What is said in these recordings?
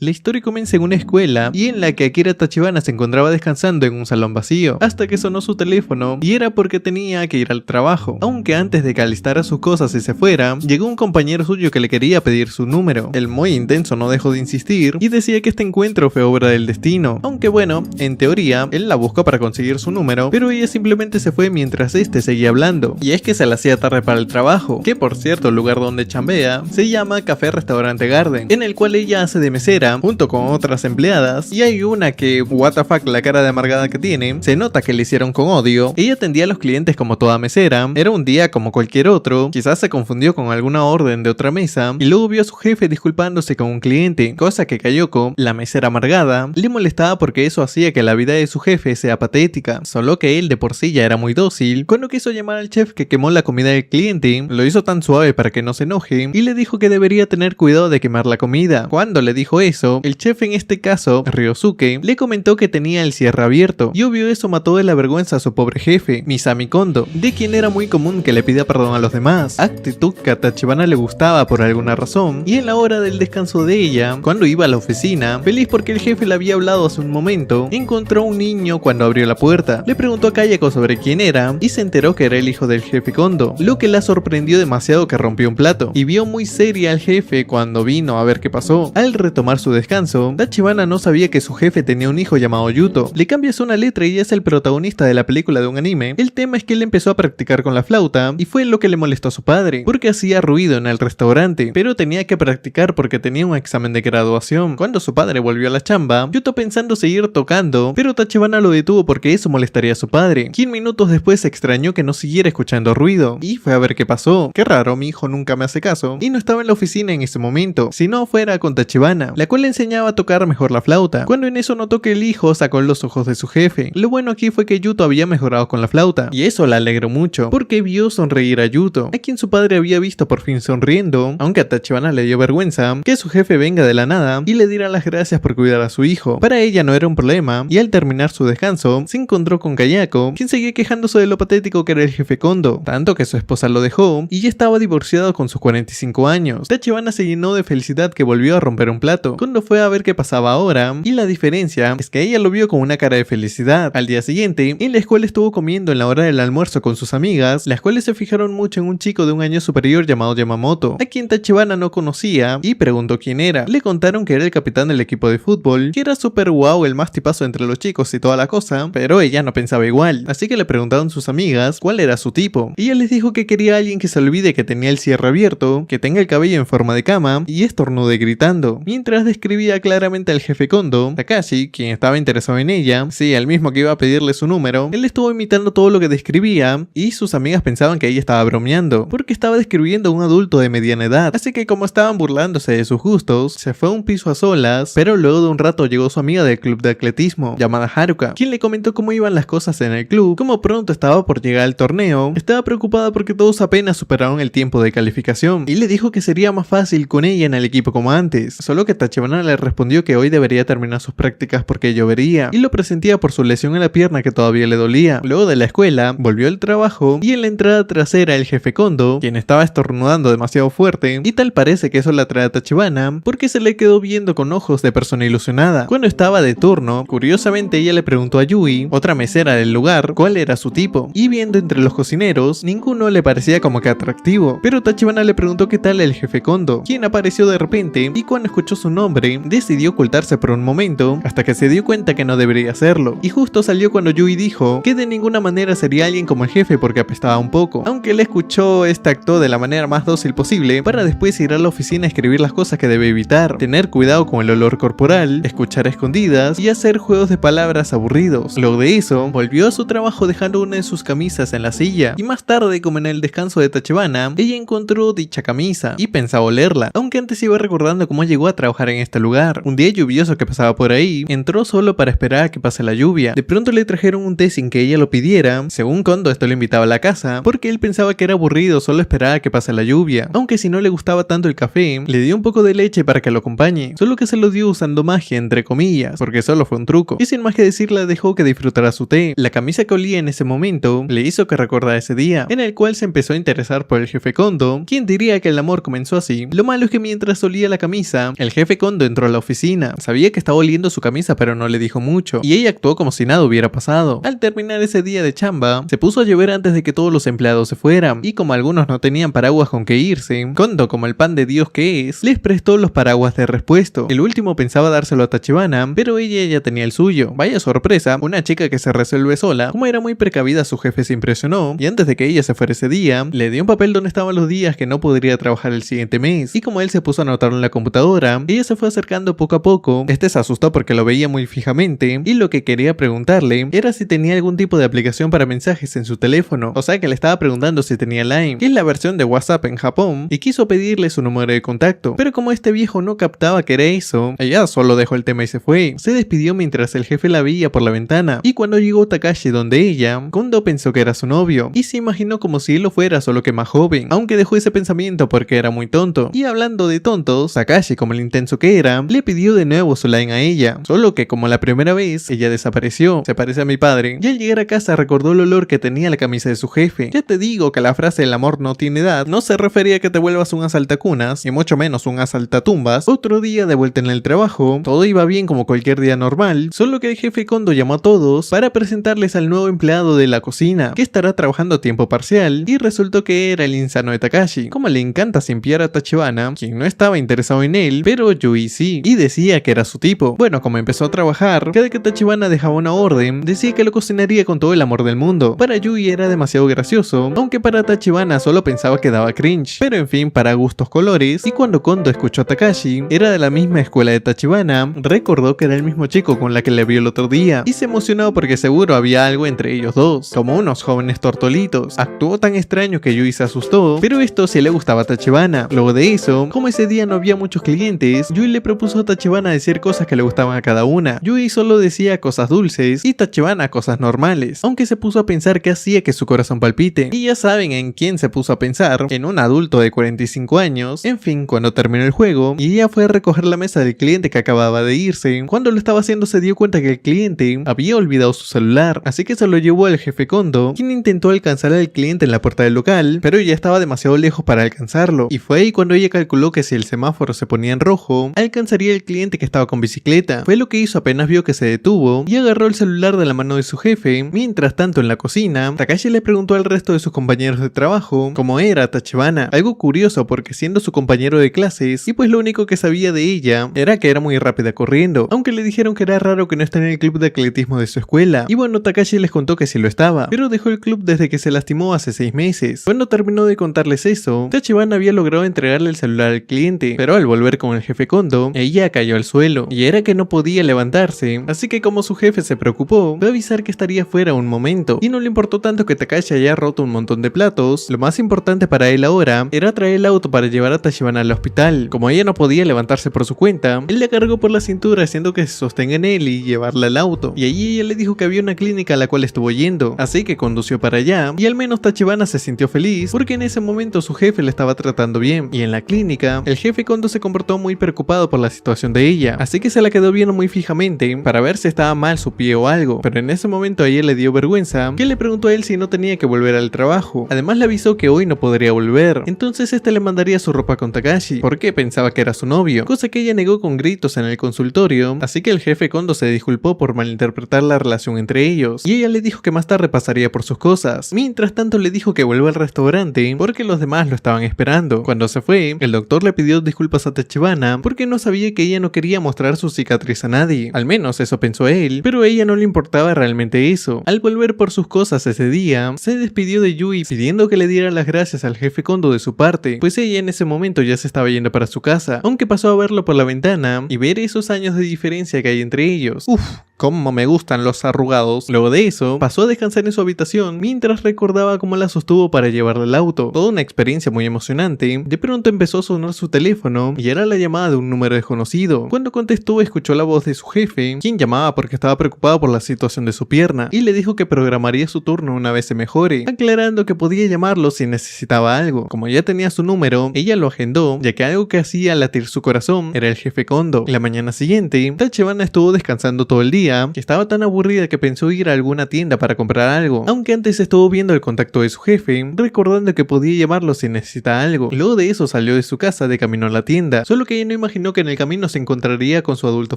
La historia comienza en una escuela y en la que Akira Tachibana se encontraba descansando en un salón vacío, hasta que sonó su teléfono y era porque tenía que ir al trabajo. Aunque antes de que alistara sus cosas y se fuera, llegó un compañero suyo que le quería pedir su número. El muy intenso no dejó de insistir y decía que este encuentro fue obra del destino, aunque bueno, en teoría, él la buscó para conseguir su número, pero ella simplemente se fue mientras este seguía hablando. Y es que se le hacía tarde para el trabajo, que por cierto el lugar donde chambea se llama Café Restaurante Garden, en el cual ella hace de mesera junto con otras empleadas, y hay una que, what the fuck, la cara de amargada que tiene, se nota que le hicieron con odio. Ella atendía a los clientes como toda mesera, era un día como cualquier otro, quizás se confundió con alguna orden de otra mesa, y luego vio a su jefe disculpándose con un cliente, cosa que Kayoko, la mesera amargada, le molestaba porque eso hacía que la vida de su jefe sea patética, solo que él de por sí ya era muy dócil. Cuando quiso llamar al chef que quemó la comida del cliente, lo hizo tan suave para que no se enoje, y le dijo que debería tener cuidado de quemar la comida. Cuando le dijo eso, el chef, en este caso Ryosuke, le comentó que tenía el cierre abierto, y obvio eso mató de la vergüenza a su pobre jefe, Misami Kondo, de quien era muy común que le pida perdón a los demás, actitud que a Tachibana le gustaba por alguna razón. Y en la hora del descanso de ella, cuando iba a la oficina, feliz porque el jefe le había hablado hace un momento, encontró a un niño cuando abrió la puerta. Le preguntó a Kayako sobre quién era y se enteró que era el hijo del jefe Kondo, lo que la sorprendió demasiado que rompió un plato, y vio muy seria al jefe cuando vino a ver qué pasó. Al retomar su descanso, Tachibana no sabía que su jefe tenía un hijo llamado Yuto. Le cambias una letra y es el protagonista de la película de un anime. El tema es que él empezó a practicar con la flauta y fue lo que le molestó a su padre, porque hacía ruido en el restaurante, pero tenía que practicar porque tenía un examen de graduación. Cuando su padre volvió a la chamba, Yuto pensando seguir tocando, pero Tachibana lo detuvo porque eso molestaría a su padre, quien minutos después se extrañó que no siguiera escuchando ruido y fue a ver qué pasó. Qué raro, mi hijo nunca me hace caso, y no estaba en la oficina en ese momento, sino fuera con Tachibana, la cual le enseñaba a tocar mejor la flauta. Cuando en eso notó que el hijo sacó los ojos de su jefe. Lo bueno aquí fue que Yuto había mejorado con la flauta, y eso la alegró mucho, porque vio sonreír a Yuto, a quien su padre había visto por fin sonriendo, aunque a Tachibana le dio vergüenza que su jefe venga de la nada y le diera las gracias por cuidar a su hijo. Para ella no era un problema, y al terminar su descanso, se encontró con Kayako, quien seguía quejándose de lo patético que era el jefe Kondo, tanto que su esposa lo dejó y ya estaba divorciado con sus 45 años. Tachibana se llenó de felicidad que volvió a romper un plato. Kondo fue a ver qué pasaba ahora, y la diferencia es que ella lo vio con una cara de felicidad. Al día siguiente, en la escuela estuvo comiendo en la hora del almuerzo con sus amigas, las cuales se fijaron mucho en un chico de un año superior llamado Yamamoto, a quien Tachibana no conocía, y preguntó quién era. Le contaron que era el capitán del equipo de fútbol, que era súper guau, el más tipazo entre los chicos y toda la cosa, pero ella no pensaba igual, así que le preguntaron sus amigas cuál era su tipo. Ella les dijo que quería a alguien que se olvide que tenía el cierre abierto, que tenga el cabello en forma de cama y estornude gritando, mientras describía claramente al jefe Kondo, Takashi, quien estaba interesado en ella, sí, el mismo que iba a pedirle su número. Él estuvo imitando todo lo que describía y sus amigas pensaban que ella estaba bromeando, porque estaba describiendo a un adulto de mediana edad, así que como estaban burlándose de sus gustos, se fue a un piso a solas, pero luego de un rato llegó su amiga del club de atletismo, llamada Haruka, quien le comentó cómo iban las cosas en el club, como pronto estaba por llegar al torneo, estaba preocupada porque todos apenas superaron el tiempo de calificación, y le dijo que sería más fácil con ella en el equipo como antes, solo que Tachibana le respondió que hoy debería terminar sus prácticas porque llovería, y lo presentía por su lesión en la pierna que todavía le dolía. Luego de la escuela, volvió al trabajo, y en la entrada trasera el jefe Kondo, quien estaba estornudando demasiado fuerte, y tal parece que eso la atrae a Tachibana, porque se le quedó viendo con ojos de persona ilusionada. Cuando estaba de turno, curiosamente ella le preguntó a Yui, otra mesera del lugar, cuál era su tipo, y viendo entre los cocineros, ninguno le parecía como que atractivo, pero Tachibana le preguntó qué tal el jefe Kondo, quien apareció de repente, y cuando escuchó su nombre, decidió ocultarse por un momento, hasta que se dio cuenta que no debería hacerlo, y justo salió cuando Yui dijo que de ninguna manera sería alguien como el jefe porque apestaba un poco. Aunque él escuchó, actuó de la manera más dócil posible, para después ir a la oficina a escribir las cosas que debe evitar, tener cuidado con el olor corporal, escuchar a escondidas y hacer juegos de palabras aburridos. Luego de eso, volvió a su trabajo dejando una de sus camisas en la silla, y más tarde, como en el descanso de Tachibana, ella encontró dicha camisa y pensaba olerla, aunque antes iba recordando cómo llegó a trabajar en este lugar. Un día lluvioso que pasaba por ahí, entró solo para esperar a que pase la lluvia. De pronto le trajeron un té sin que ella lo pidiera, según Kondo esto le invitaba a la casa, porque él pensaba que era aburrido solo esperar a que pase la lluvia, aunque si no le gustaba tanto el café, le dio un poco de leche para que lo acompañe, solo que se lo dio usando magia entre comillas, porque solo fue un truco, y sin más que decir la dejó que disfrutara su té. La camisa que olía en ese momento le hizo que recordara ese día, en el cual se empezó a interesar por el jefe Kondo, quien diría que el amor comenzó así. Lo malo es que mientras olía la camisa, el jefe Kondo Kondo entró a la oficina. Sabía que estaba oliendo su camisa pero no le dijo mucho, y ella actuó como si nada hubiera pasado. Al terminar ese día de chamba, se puso a llover antes de que todos los empleados se fueran, y como algunos no tenían paraguas con que irse, Kondo, como el pan de Dios que es, les prestó los paraguas de repuesto. El último pensaba dárselo a Tachibana, pero ella ya tenía el suyo. Vaya sorpresa, una chica que se resuelve sola. Como era muy precavida, su jefe se impresionó, y antes de que ella se fuera ese día, le dio un papel donde estaban los días que no podría trabajar el siguiente mes, y como él se puso a anotarlo en la computadora, ella se fue acercando poco a poco. Este se asustó porque lo veía muy fijamente, y lo que quería preguntarle era si tenía algún tipo de aplicación para mensajes en su teléfono. O sea que le estaba preguntando si tenía Line, que es la versión de WhatsApp en Japón, y quiso pedirle su número de contacto. Pero como este viejo no captaba que era eso, ella solo dejó el tema y se fue. Se despidió mientras el jefe la veía por la ventana, y cuando llegó Takashi donde ella, Kondo pensó que era su novio, y se imaginó como si él lo fuera, solo que más joven, aunque dejó ese pensamiento porque era muy tonto. Y hablando de tontos, Takashi, como el intenso que era, le pidió de nuevo su Line a ella, solo que como la primera vez, ella desapareció. Se parece a mi padre, y al llegar a casa recordó el olor que tenía la camisa de su jefe. Ya te digo que la frase "el amor no tiene edad" no se refería a que te vuelvas un asaltacunas, y mucho menos un asaltatumbas. Otro día de vuelta en el trabajo, todo iba bien como cualquier día normal, solo que el jefe Kondo llamó a todos para presentarles al nuevo empleado de la cocina, que estará trabajando a tiempo parcial, y resultó que era el insano de Takashi. Como le encanta simpiar a Tachibana, quien no estaba interesado en él, pero Yui sí, y decía que era su tipo. Bueno, como empezó a trabajar, cada que Tachibana dejaba una orden, decía que lo cocinaría con todo el amor del mundo. Para Yui era demasiado gracioso, aunque para Tachibana solo pensaba que daba cringe. Pero en fin, para gustos colores, y cuando Kondo escuchó a Takashi, era de la misma escuela de Tachibana, recordó que era el mismo chico con la que le vio el otro día, y se emocionó porque seguro había algo entre ellos dos, como unos jóvenes tortolitos. Actuó tan extraño que Yui se asustó, pero esto sí le gustaba a Tachibana. Luego de eso, como ese día no había muchos clientes, Yui le propuso a Tachibana decir cosas que le gustaban a cada una. Yui solo decía cosas dulces y Tachibana cosas normales, aunque se puso a pensar qué hacía que su corazón palpite. Y ya saben en quién se puso a pensar, en un adulto de 45 años. En fin, cuando terminó el juego y ella fue a recoger la mesa del cliente que acababa de irse, cuando lo estaba haciendo se dio cuenta que el cliente había olvidado su celular, así que se lo llevó al jefe Kondo, quien intentó alcanzar al cliente en la puerta del local, pero ya estaba demasiado lejos para alcanzarlo, y fue ahí cuando ella calculó que si el semáforo se ponía en rojo, alcanzaría el cliente que estaba con bicicleta. Fue lo que hizo apenas vio que se detuvo y agarró el celular de la mano de su jefe. Mientras tanto en la cocina, Takashi le preguntó al resto de sus compañeros de trabajo cómo era Tachibana, algo curioso porque siendo su compañero de clases, y pues lo único que sabía de ella era que era muy rápida corriendo, aunque le dijeron que era raro que no esté en el club de atletismo de su escuela, y bueno, Takashi les contó que sí lo estaba, pero dejó el club desde que se lastimó hace 6 meses. Cuando terminó de contarles eso, Tachibana había logrado entregarle el celular al cliente, pero al volver con el jefe Kondo, ella cayó al suelo, y era que no podía levantarse, así que como su jefe se preocupó, fue a avisar que estaría fuera un momento, y no le importó tanto que Takashi haya roto un montón de platos. Lo más importante para él ahora era traer el auto para llevar a Tachibana al hospital. Como ella no podía levantarse por su cuenta, él la cargó por la cintura haciendo que se sostenga en él y llevarla al auto, y allí ella le dijo que había una clínica a la cual estuvo yendo, así que condució para allá, y al menos Tachibana se sintió feliz porque en ese momento su jefe le estaba tratando bien, y en la clínica, el jefe Kondo se comportó muy preocupado por la situación de ella, así que se la quedó viendo muy fijamente para ver si estaba mal su pie o algo, pero en ese momento a ella le dio vergüenza que le preguntó a él si no tenía que volver al trabajo. Además le avisó que hoy no podría volver, entonces este le mandaría su ropa con Takashi, porque pensaba que era su novio, cosa que ella negó con gritos en el consultorio, así que el jefe Kondo se disculpó por malinterpretar la relación entre ellos, y ella le dijo que más tarde pasaría por sus cosas. Mientras tanto le dijo que vuelva al restaurante porque los demás lo estaban esperando. Cuando se fue, el doctor le pidió disculpas a Tachibana porque no sabía que ella no quería mostrar su cicatriz a nadie, al menos eso pensó él, pero a ella no le importaba realmente eso. Al volver por sus cosas ese día, se despidió de Yui pidiendo que le diera las gracias al jefe Kondo de su parte, pues ella en ese momento ya se estaba yendo para su casa, aunque pasó a verlo por la ventana y ver esos años de diferencia que hay entre ellos. Uff, cómo me gustan los arrugados. Luego de eso, pasó a descansar en su habitación mientras recordaba cómo la sostuvo para llevarle al auto. Toda una experiencia muy emocionante. De pronto empezó a sonar su teléfono y era la llamada de un número desconocido. Cuando contestó, escuchó la voz de su jefe, quien llamaba porque estaba preocupado por la situación de su pierna, y le dijo que programaría su turno una vez se mejore, aclarando que podía llamarlo si necesitaba algo. Como ya tenía su número, ella lo agendó, ya que algo que hacía latir su corazón era el jefe Kondo. La mañana siguiente, Tachibana estuvo descansando todo el día día que estaba tan aburrida que pensó ir a alguna tienda para comprar algo, aunque antes estuvo viendo el contacto de su jefe, recordando que podía llamarlo si necesita algo. Luego de eso salió de su casa de camino a la tienda, solo que ella no imaginó que en el camino se encontraría con su adulto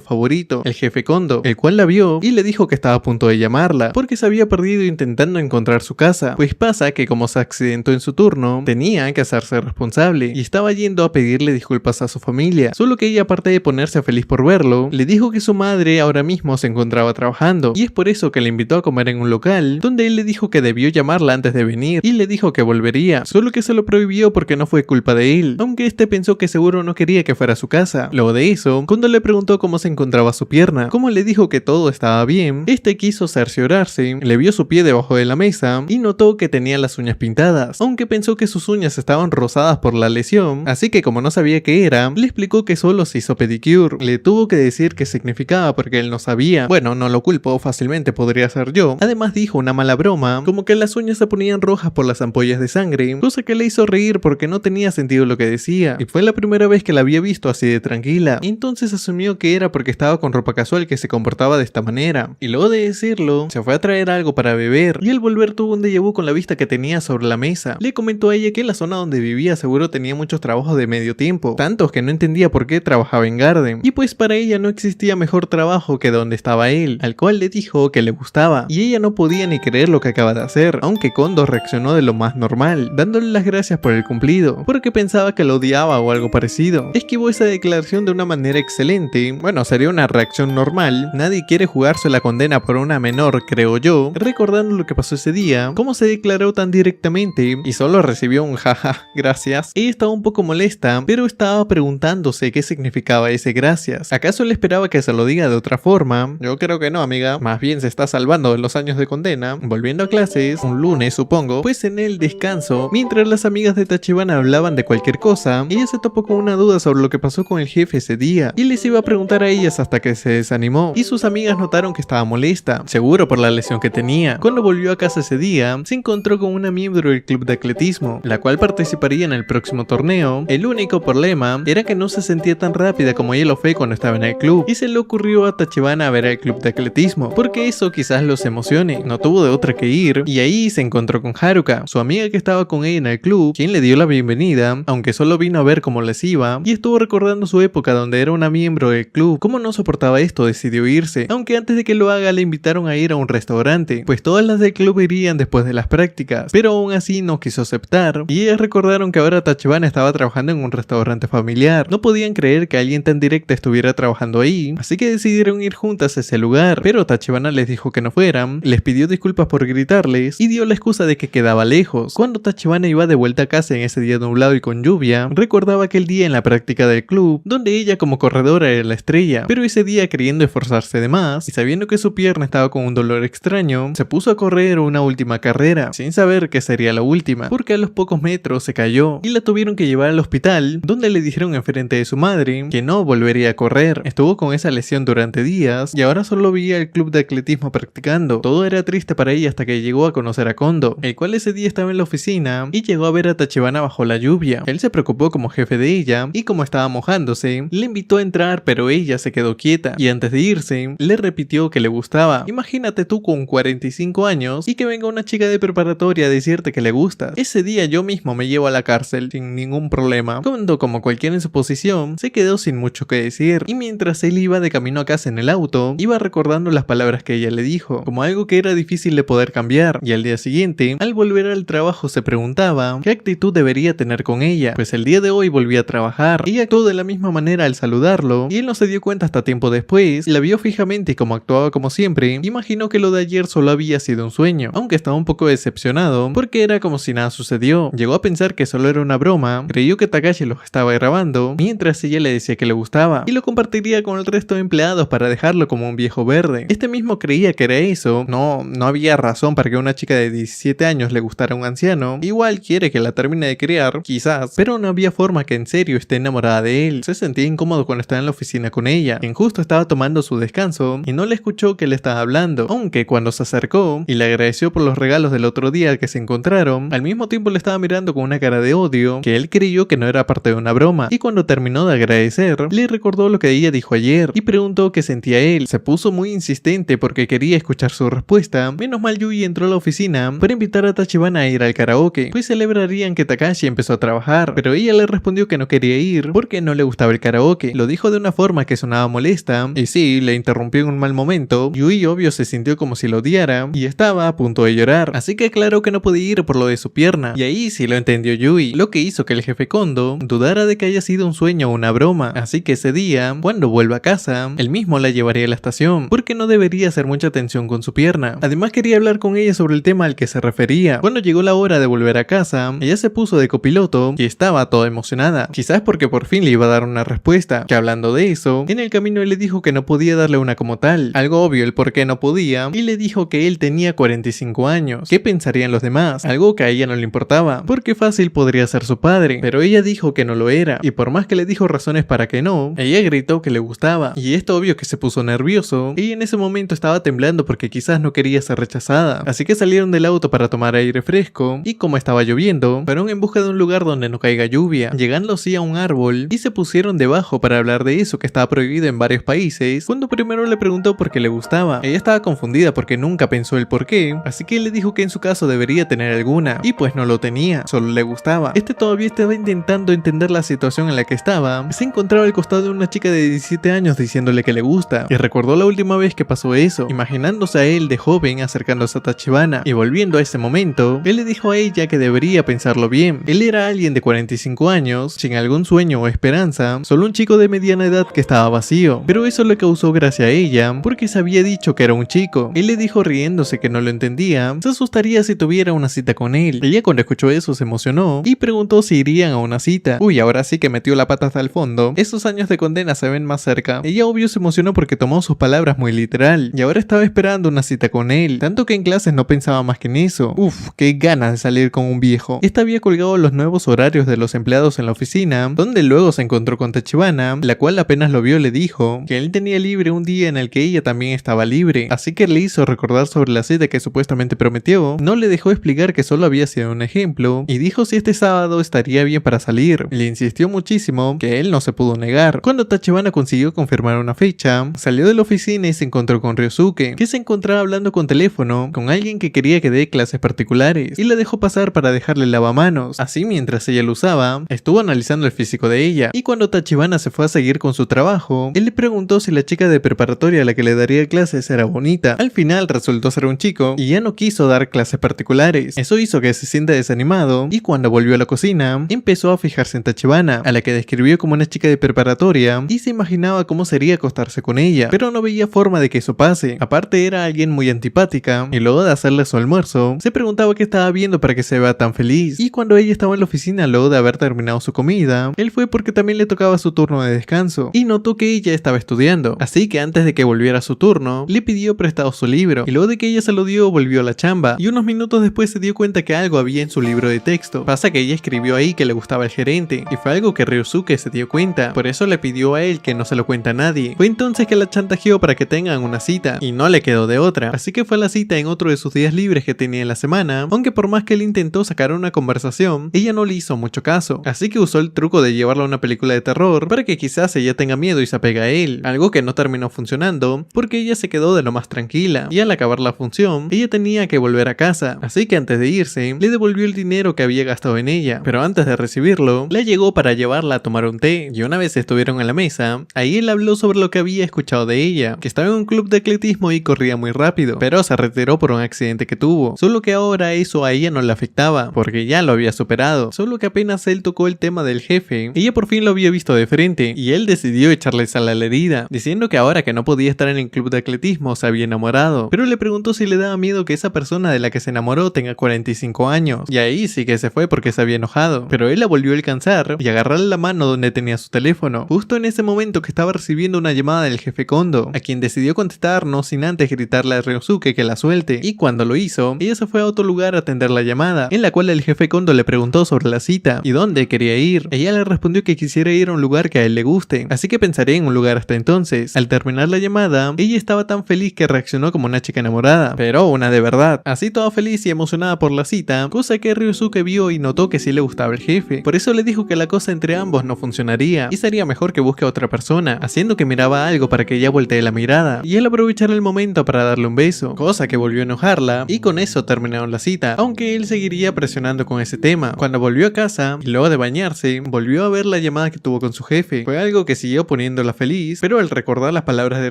favorito, el jefe Kondo, el cual la vio y le dijo que estaba a punto de llamarla, porque se había perdido intentando encontrar su casa. Pues pasa que como se accidentó en su turno, tenía que hacerse responsable y estaba yendo a pedirle disculpas a su familia, solo que ella, aparte de ponerse feliz por verlo, le dijo que su madre ahora mismo se encontraba trabajando y es por eso que le invitó a comer en un local, donde él le dijo que debió llamarla antes de venir y le dijo que volvería, solo que se lo prohibió porque no fue culpa de él, aunque este pensó que seguro no quería que fuera a su casa. Luego de eso, cuando le preguntó cómo se encontraba su pierna, como le dijo que todo estaba bien, este quiso cerciorarse, le vio su pie debajo de la mesa y notó que tenía las uñas pintadas, aunque pensó que sus uñas estaban rosadas por la lesión, así que como no sabía qué era, le explicó que solo se hizo pedicure. Le tuvo que decir qué significaba porque él no sabía. Bueno, no lo culpo, fácilmente podría ser yo. Además dijo una mala broma, como que las uñas se ponían rojas por las ampollas de sangre, cosa que le hizo reír porque no tenía sentido lo que decía, y fue la primera vez que la había visto así de tranquila. Entonces asumió que era porque estaba con ropa casual que se comportaba de esta manera, y luego de decirlo, se fue a traer algo para beber, y al volver tuvo un déjà vu con la vista que tenía sobre la mesa. Le comentó a ella que la zona donde vivía seguro tenía muchos trabajos de medio tiempo, tantos que no entendía por qué trabajaba en Garden, y pues para ella no existía mejor trabajo que donde estaba él, al cual le dijo que le gustaba, y ella no podía ni creer lo que acaba de hacer, aunque Kondo reaccionó de lo más normal, dándole las gracias por el cumplido, porque pensaba que lo odiaba o algo parecido. Esquivó esa declaración de una manera excelente. Bueno, sería una reacción normal, nadie quiere jugarse la condena por una menor, creo yo, recordando lo que pasó ese día, cómo se declaró tan directamente y solo recibió un jaja, gracias. Ella estaba un poco molesta, pero estaba preguntándose qué significaba ese gracias. ¿Acaso le esperaba que se lo diga de otra forma? Yo creo que no, amiga, más bien se está salvando de los años de condena. Volviendo a clases, un lunes supongo, pues en el descanso, mientras las amigas de Tachibana hablaban de cualquier cosa, ella se topó con una duda sobre lo que pasó con el jefe ese día, y les iba a preguntar a ellas hasta que se desanimó, y sus amigas notaron que estaba molesta, seguro por la lesión que tenía. Cuando volvió a casa ese día, se encontró con una miembro del club de atletismo, la cual participaría en el próximo torneo. El único problema era que no se sentía tan rápida como ella lo fue cuando estaba en el club, y se le ocurrió a Tachibana ver el club de atletismo, porque eso quizás los emocione. No tuvo de otra que ir, y ahí se encontró con Haruka, su amiga que estaba con ella en el club, quien le dio la bienvenida, aunque solo vino a ver cómo les iba, y estuvo recordando su época donde era una miembro del club. Como no soportaba esto, decidió irse, aunque antes de que lo haga le invitaron a ir a un restaurante, pues todas las del club irían después de las prácticas, pero aún así no quiso aceptar, y ellas recordaron que ahora Tachibana estaba trabajando en un restaurante familiar. No podían creer que alguien tan directa estuviera trabajando ahí, así que decidieron ir juntas a ese lugar, pero Tachibana les dijo que no fueran, les pidió disculpas por gritarles y dio la excusa de que quedaba lejos. Cuando Tachibana iba de vuelta a casa en ese día nublado y con lluvia, recordaba aquel día en la práctica del club, donde ella como corredora era la estrella, pero ese día queriendo esforzarse de más y sabiendo que su pierna estaba con un dolor extraño, se puso a correr una última carrera, sin saber que sería la última, porque a los pocos metros se cayó y la tuvieron que llevar al hospital, donde le dijeron enfrente de su madre que no volvería a correr. Estuvo con esa lesión durante días y ahora solo veía el club de atletismo practicando. Todo era triste para ella hasta que llegó a conocer a Kondo, el cual ese día estaba en la oficina y llegó a ver a Tachibana bajo la lluvia. Él se preocupó como jefe de ella y como estaba mojándose, le invitó a entrar, pero ella se quedó quieta y antes de irse, le repitió que le gustaba. Imagínate tú con 45 años y que venga una chica de preparatoria a decirte que le gustas. Ese día yo mismo me llevo a la cárcel sin ningún problema. Kondo, como cualquiera en su posición, se quedó sin mucho que decir, y mientras él iba de camino a casa en el auto, iba recordando las palabras que ella le dijo, como algo que era difícil de poder cambiar, y al día siguiente, al volver al trabajo se preguntaba qué actitud debería tener con ella, pues el día de hoy volvía a trabajar. Ella actuó de la misma manera al saludarlo, y él no se dio cuenta hasta tiempo después. La vio fijamente y como actuaba como siempre, imaginó que lo de ayer solo había sido un sueño, aunque estaba un poco decepcionado, porque era como si nada sucedió. Llegó a pensar que solo era una broma, creyó que Takashi los estaba grabando, mientras ella le decía que le gustaba, y lo compartiría con el resto de empleados para dejarlo como un viejo verde. Este mismo creía que era eso, no había razón para que una chica de 17 años le gustara a un anciano. Igual quiere que la termine de criar, quizás, pero no había forma que en serio esté enamorada de él. Se sentía incómodo cuando estaba en la oficina con ella, quien justo estaba tomando su descanso y no le escuchó que le estaba hablando, aunque cuando se acercó y le agradeció por los regalos del otro día que se encontraron, al mismo tiempo le estaba mirando con una cara de odio, que él creyó que no era parte de una broma, y cuando terminó de agradecer, le recordó lo que ella dijo ayer y preguntó qué sentía él. Se se puso muy insistente porque quería escuchar su respuesta. Menos mal Yui entró a la oficina para invitar a Tachibana a ir al karaoke, pues celebrarían que Takashi empezó a trabajar, pero ella le respondió que no quería ir porque no le gustaba el karaoke. Lo dijo de una forma que sonaba molesta, y sí, le interrumpió en un mal momento. Yui obvio se sintió como si lo odiara y estaba a punto de llorar, así que aclaró que no podía ir por lo de su pierna, y ahí sí lo entendió Yui, lo que hizo que el jefe Kondo dudara de que haya sido un sueño o una broma. Así que ese día, cuando vuelva a casa, él mismo la llevaría a la estación, porque no debería hacer mucha atención con su pierna. Además quería hablar con ella sobre el tema al que se refería. Cuando llegó la hora de volver a casa, ella se puso de copiloto y estaba toda emocionada, quizás porque por fin le iba a dar una respuesta, que hablando de eso, en el camino él le dijo que no podía darle una como tal, algo obvio el por qué no podía, y le dijo que él tenía 45 años, ¿qué pensarían los demás? Algo que a ella no le importaba, porque fácil podría ser su padre, pero ella dijo que no lo era, y por más que le dijo razones para que no, ella gritó que le gustaba, y esto obvio que se puso nervioso, y en ese momento estaba temblando porque quizás no quería ser rechazada, así que salieron del auto para tomar aire fresco, y como estaba lloviendo, fueron en busca de un lugar donde no caiga lluvia, llegando así a un árbol, y se pusieron debajo para hablar de eso que estaba prohibido en varios países, cuando primero le preguntó por qué le gustaba. Ella estaba confundida porque nunca pensó el por qué, así que le dijo que en su caso debería tener alguna, y pues no lo tenía, solo le gustaba. Todavía estaba intentando entender la situación en la que estaba. Se encontraba al costado de una chica de 17 años diciéndole que le gusta, y recordó la última vez que pasó eso, imaginándose a él de joven acercándose a Tachibana, y volviendo a ese momento, él le dijo a ella que debería pensarlo bien. Él era alguien de 45 años, sin algún sueño o esperanza, solo un chico de mediana edad que estaba vacío, pero eso le causó gracia a ella, porque se había dicho que era un chico. Él le dijo riéndose que no lo entendía, se asustaría si tuviera una cita con él. Ella cuando escuchó eso se emocionó, y preguntó si irían a una cita. Uy, ahora sí que metió la pata hasta el fondo. Esos años de condena se ven más cerca. Ella obvio se emocionó porque tomó sus palabras muy literal, y ahora estaba esperando una cita con él, tanto que en clases no pensaba más que en eso. Uf, qué ganas de salir con un viejo. Esta había colgado los nuevos horarios de los empleados en la oficina, donde luego se encontró con Tachibana, la cual apenas lo vio le dijo que él tenía libre un día en el que ella también estaba libre, así que le hizo recordar sobre la cita que supuestamente prometió, no le dejó explicar que solo había sido un ejemplo, y dijo si este sábado estaría bien para salir. Le insistió muchísimo que él no se pudo negar. Cuando Tachibana consiguió confirmar una fecha, salió de la oficina y se encontró con Ryosuke, que se encontraba hablando con teléfono con alguien que quería que dé clases particulares, y la dejó pasar para dejarle el lavamanos. Así mientras ella lo usaba, estuvo analizando el físico de ella, y cuando Tachibana se fue a seguir con su trabajo, él le preguntó si la chica de preparatoria a la que le daría clases era bonita. Al final resultó ser un chico y ya no quiso dar clases particulares. Eso hizo que se sienta desanimado, y cuando volvió a la cocina, empezó a fijarse en Tachibana, a la que describió como una chica de preparatoria, y se imaginaba cómo sería acostarse con ella, pero no veía forma de que eso pase. Aparte era alguien muy antipática, y luego de hacerle su almuerzo, se preguntaba qué estaba viendo para que se vea tan feliz. Y cuando ella estaba en la oficina luego de haber terminado su comida, él fue porque también le tocaba su turno de descanso, y notó que ella estaba estudiando, así que antes de que volviera su turno, le pidió prestado su libro, y luego de que ella se lo dio, volvió a la chamba, y unos minutos después se dio cuenta que algo había en su libro de texto. Pasa que ella escribió ahí que le gustaba el gerente, y fue algo que Ryosuke se dio cuenta, por eso le pidió a él que no se lo cuente a nadie. Fue entonces que la chantajeó para que tengan una cita, y no le quedó de otra, así que fue a la cita en otro de sus días libres que tenía en la semana, aunque por más que él intentó sacar una conversación, ella no le hizo mucho caso, así que usó el truco de llevarla a una película de terror para que quizás ella tenga miedo y se apegue a él, algo que no terminó funcionando, porque ella se quedó de lo más tranquila, y al acabar la función, ella tenía que volver a casa, así que antes de irse, le devolvió el dinero que había gastado en ella, pero antes de recibirlo, le llegó para llevarla a tomar un té, y una vez estuvieron en la mesa, ahí él habló sobre lo que había escuchado de ella, que estaba en un club de atletismo y corría muy rápido, pero se retiró por un accidente que tuvo, solo que ahora eso a ella no le afectaba, porque ya lo había superado, solo que apenas él tocó el tema del jefe, ella por fin lo había visto de frente, y él decidió echarle sal a la herida, diciendo que ahora que no podía estar en el club de atletismo se había enamorado, pero le preguntó si le daba miedo que esa persona de la que se enamoró tenga 45 años, y ahí sí que se fue porque se había enojado, pero él la volvió a alcanzar y agarrarle la mano donde tenía su teléfono, justo en ese momento que estaba recibiendo una llamada del jefe Kondo, a quien decidió contestar no sin antes gritarle a Ryosuke que la suelte, y cuando lo hizo, ella se fue a otro lugar a atender la llamada, en la cual el jefe Kondo le preguntó sobre la cita y dónde quería ir. Ella le respondió que quisiera ir a un lugar que a él le guste, así que pensaría en un lugar hasta entonces. Al terminar la llamada, ella estaba tan feliz que reaccionó como una chica enamorada, pero una de verdad, así toda feliz y emocionada por la cita, cosa que Ryosuke vio y notó que sí le gustaba el jefe, por eso le dijo que la cosa entre ambos no funcionaría y sería mejor que busque a otra persona, haciendo que miraba algo para que ella volteara voltee la mirada y él aprovechará el momento para darle un beso, cosa que volvió a enojarla y con eso terminaron la cita, aunque él seguiría presionando con ese tema. Cuando volvió a casa y luego de bañarse, volvió a ver la llamada que tuvo con su jefe. Fue algo que siguió poniéndola feliz, pero al recordar las palabras de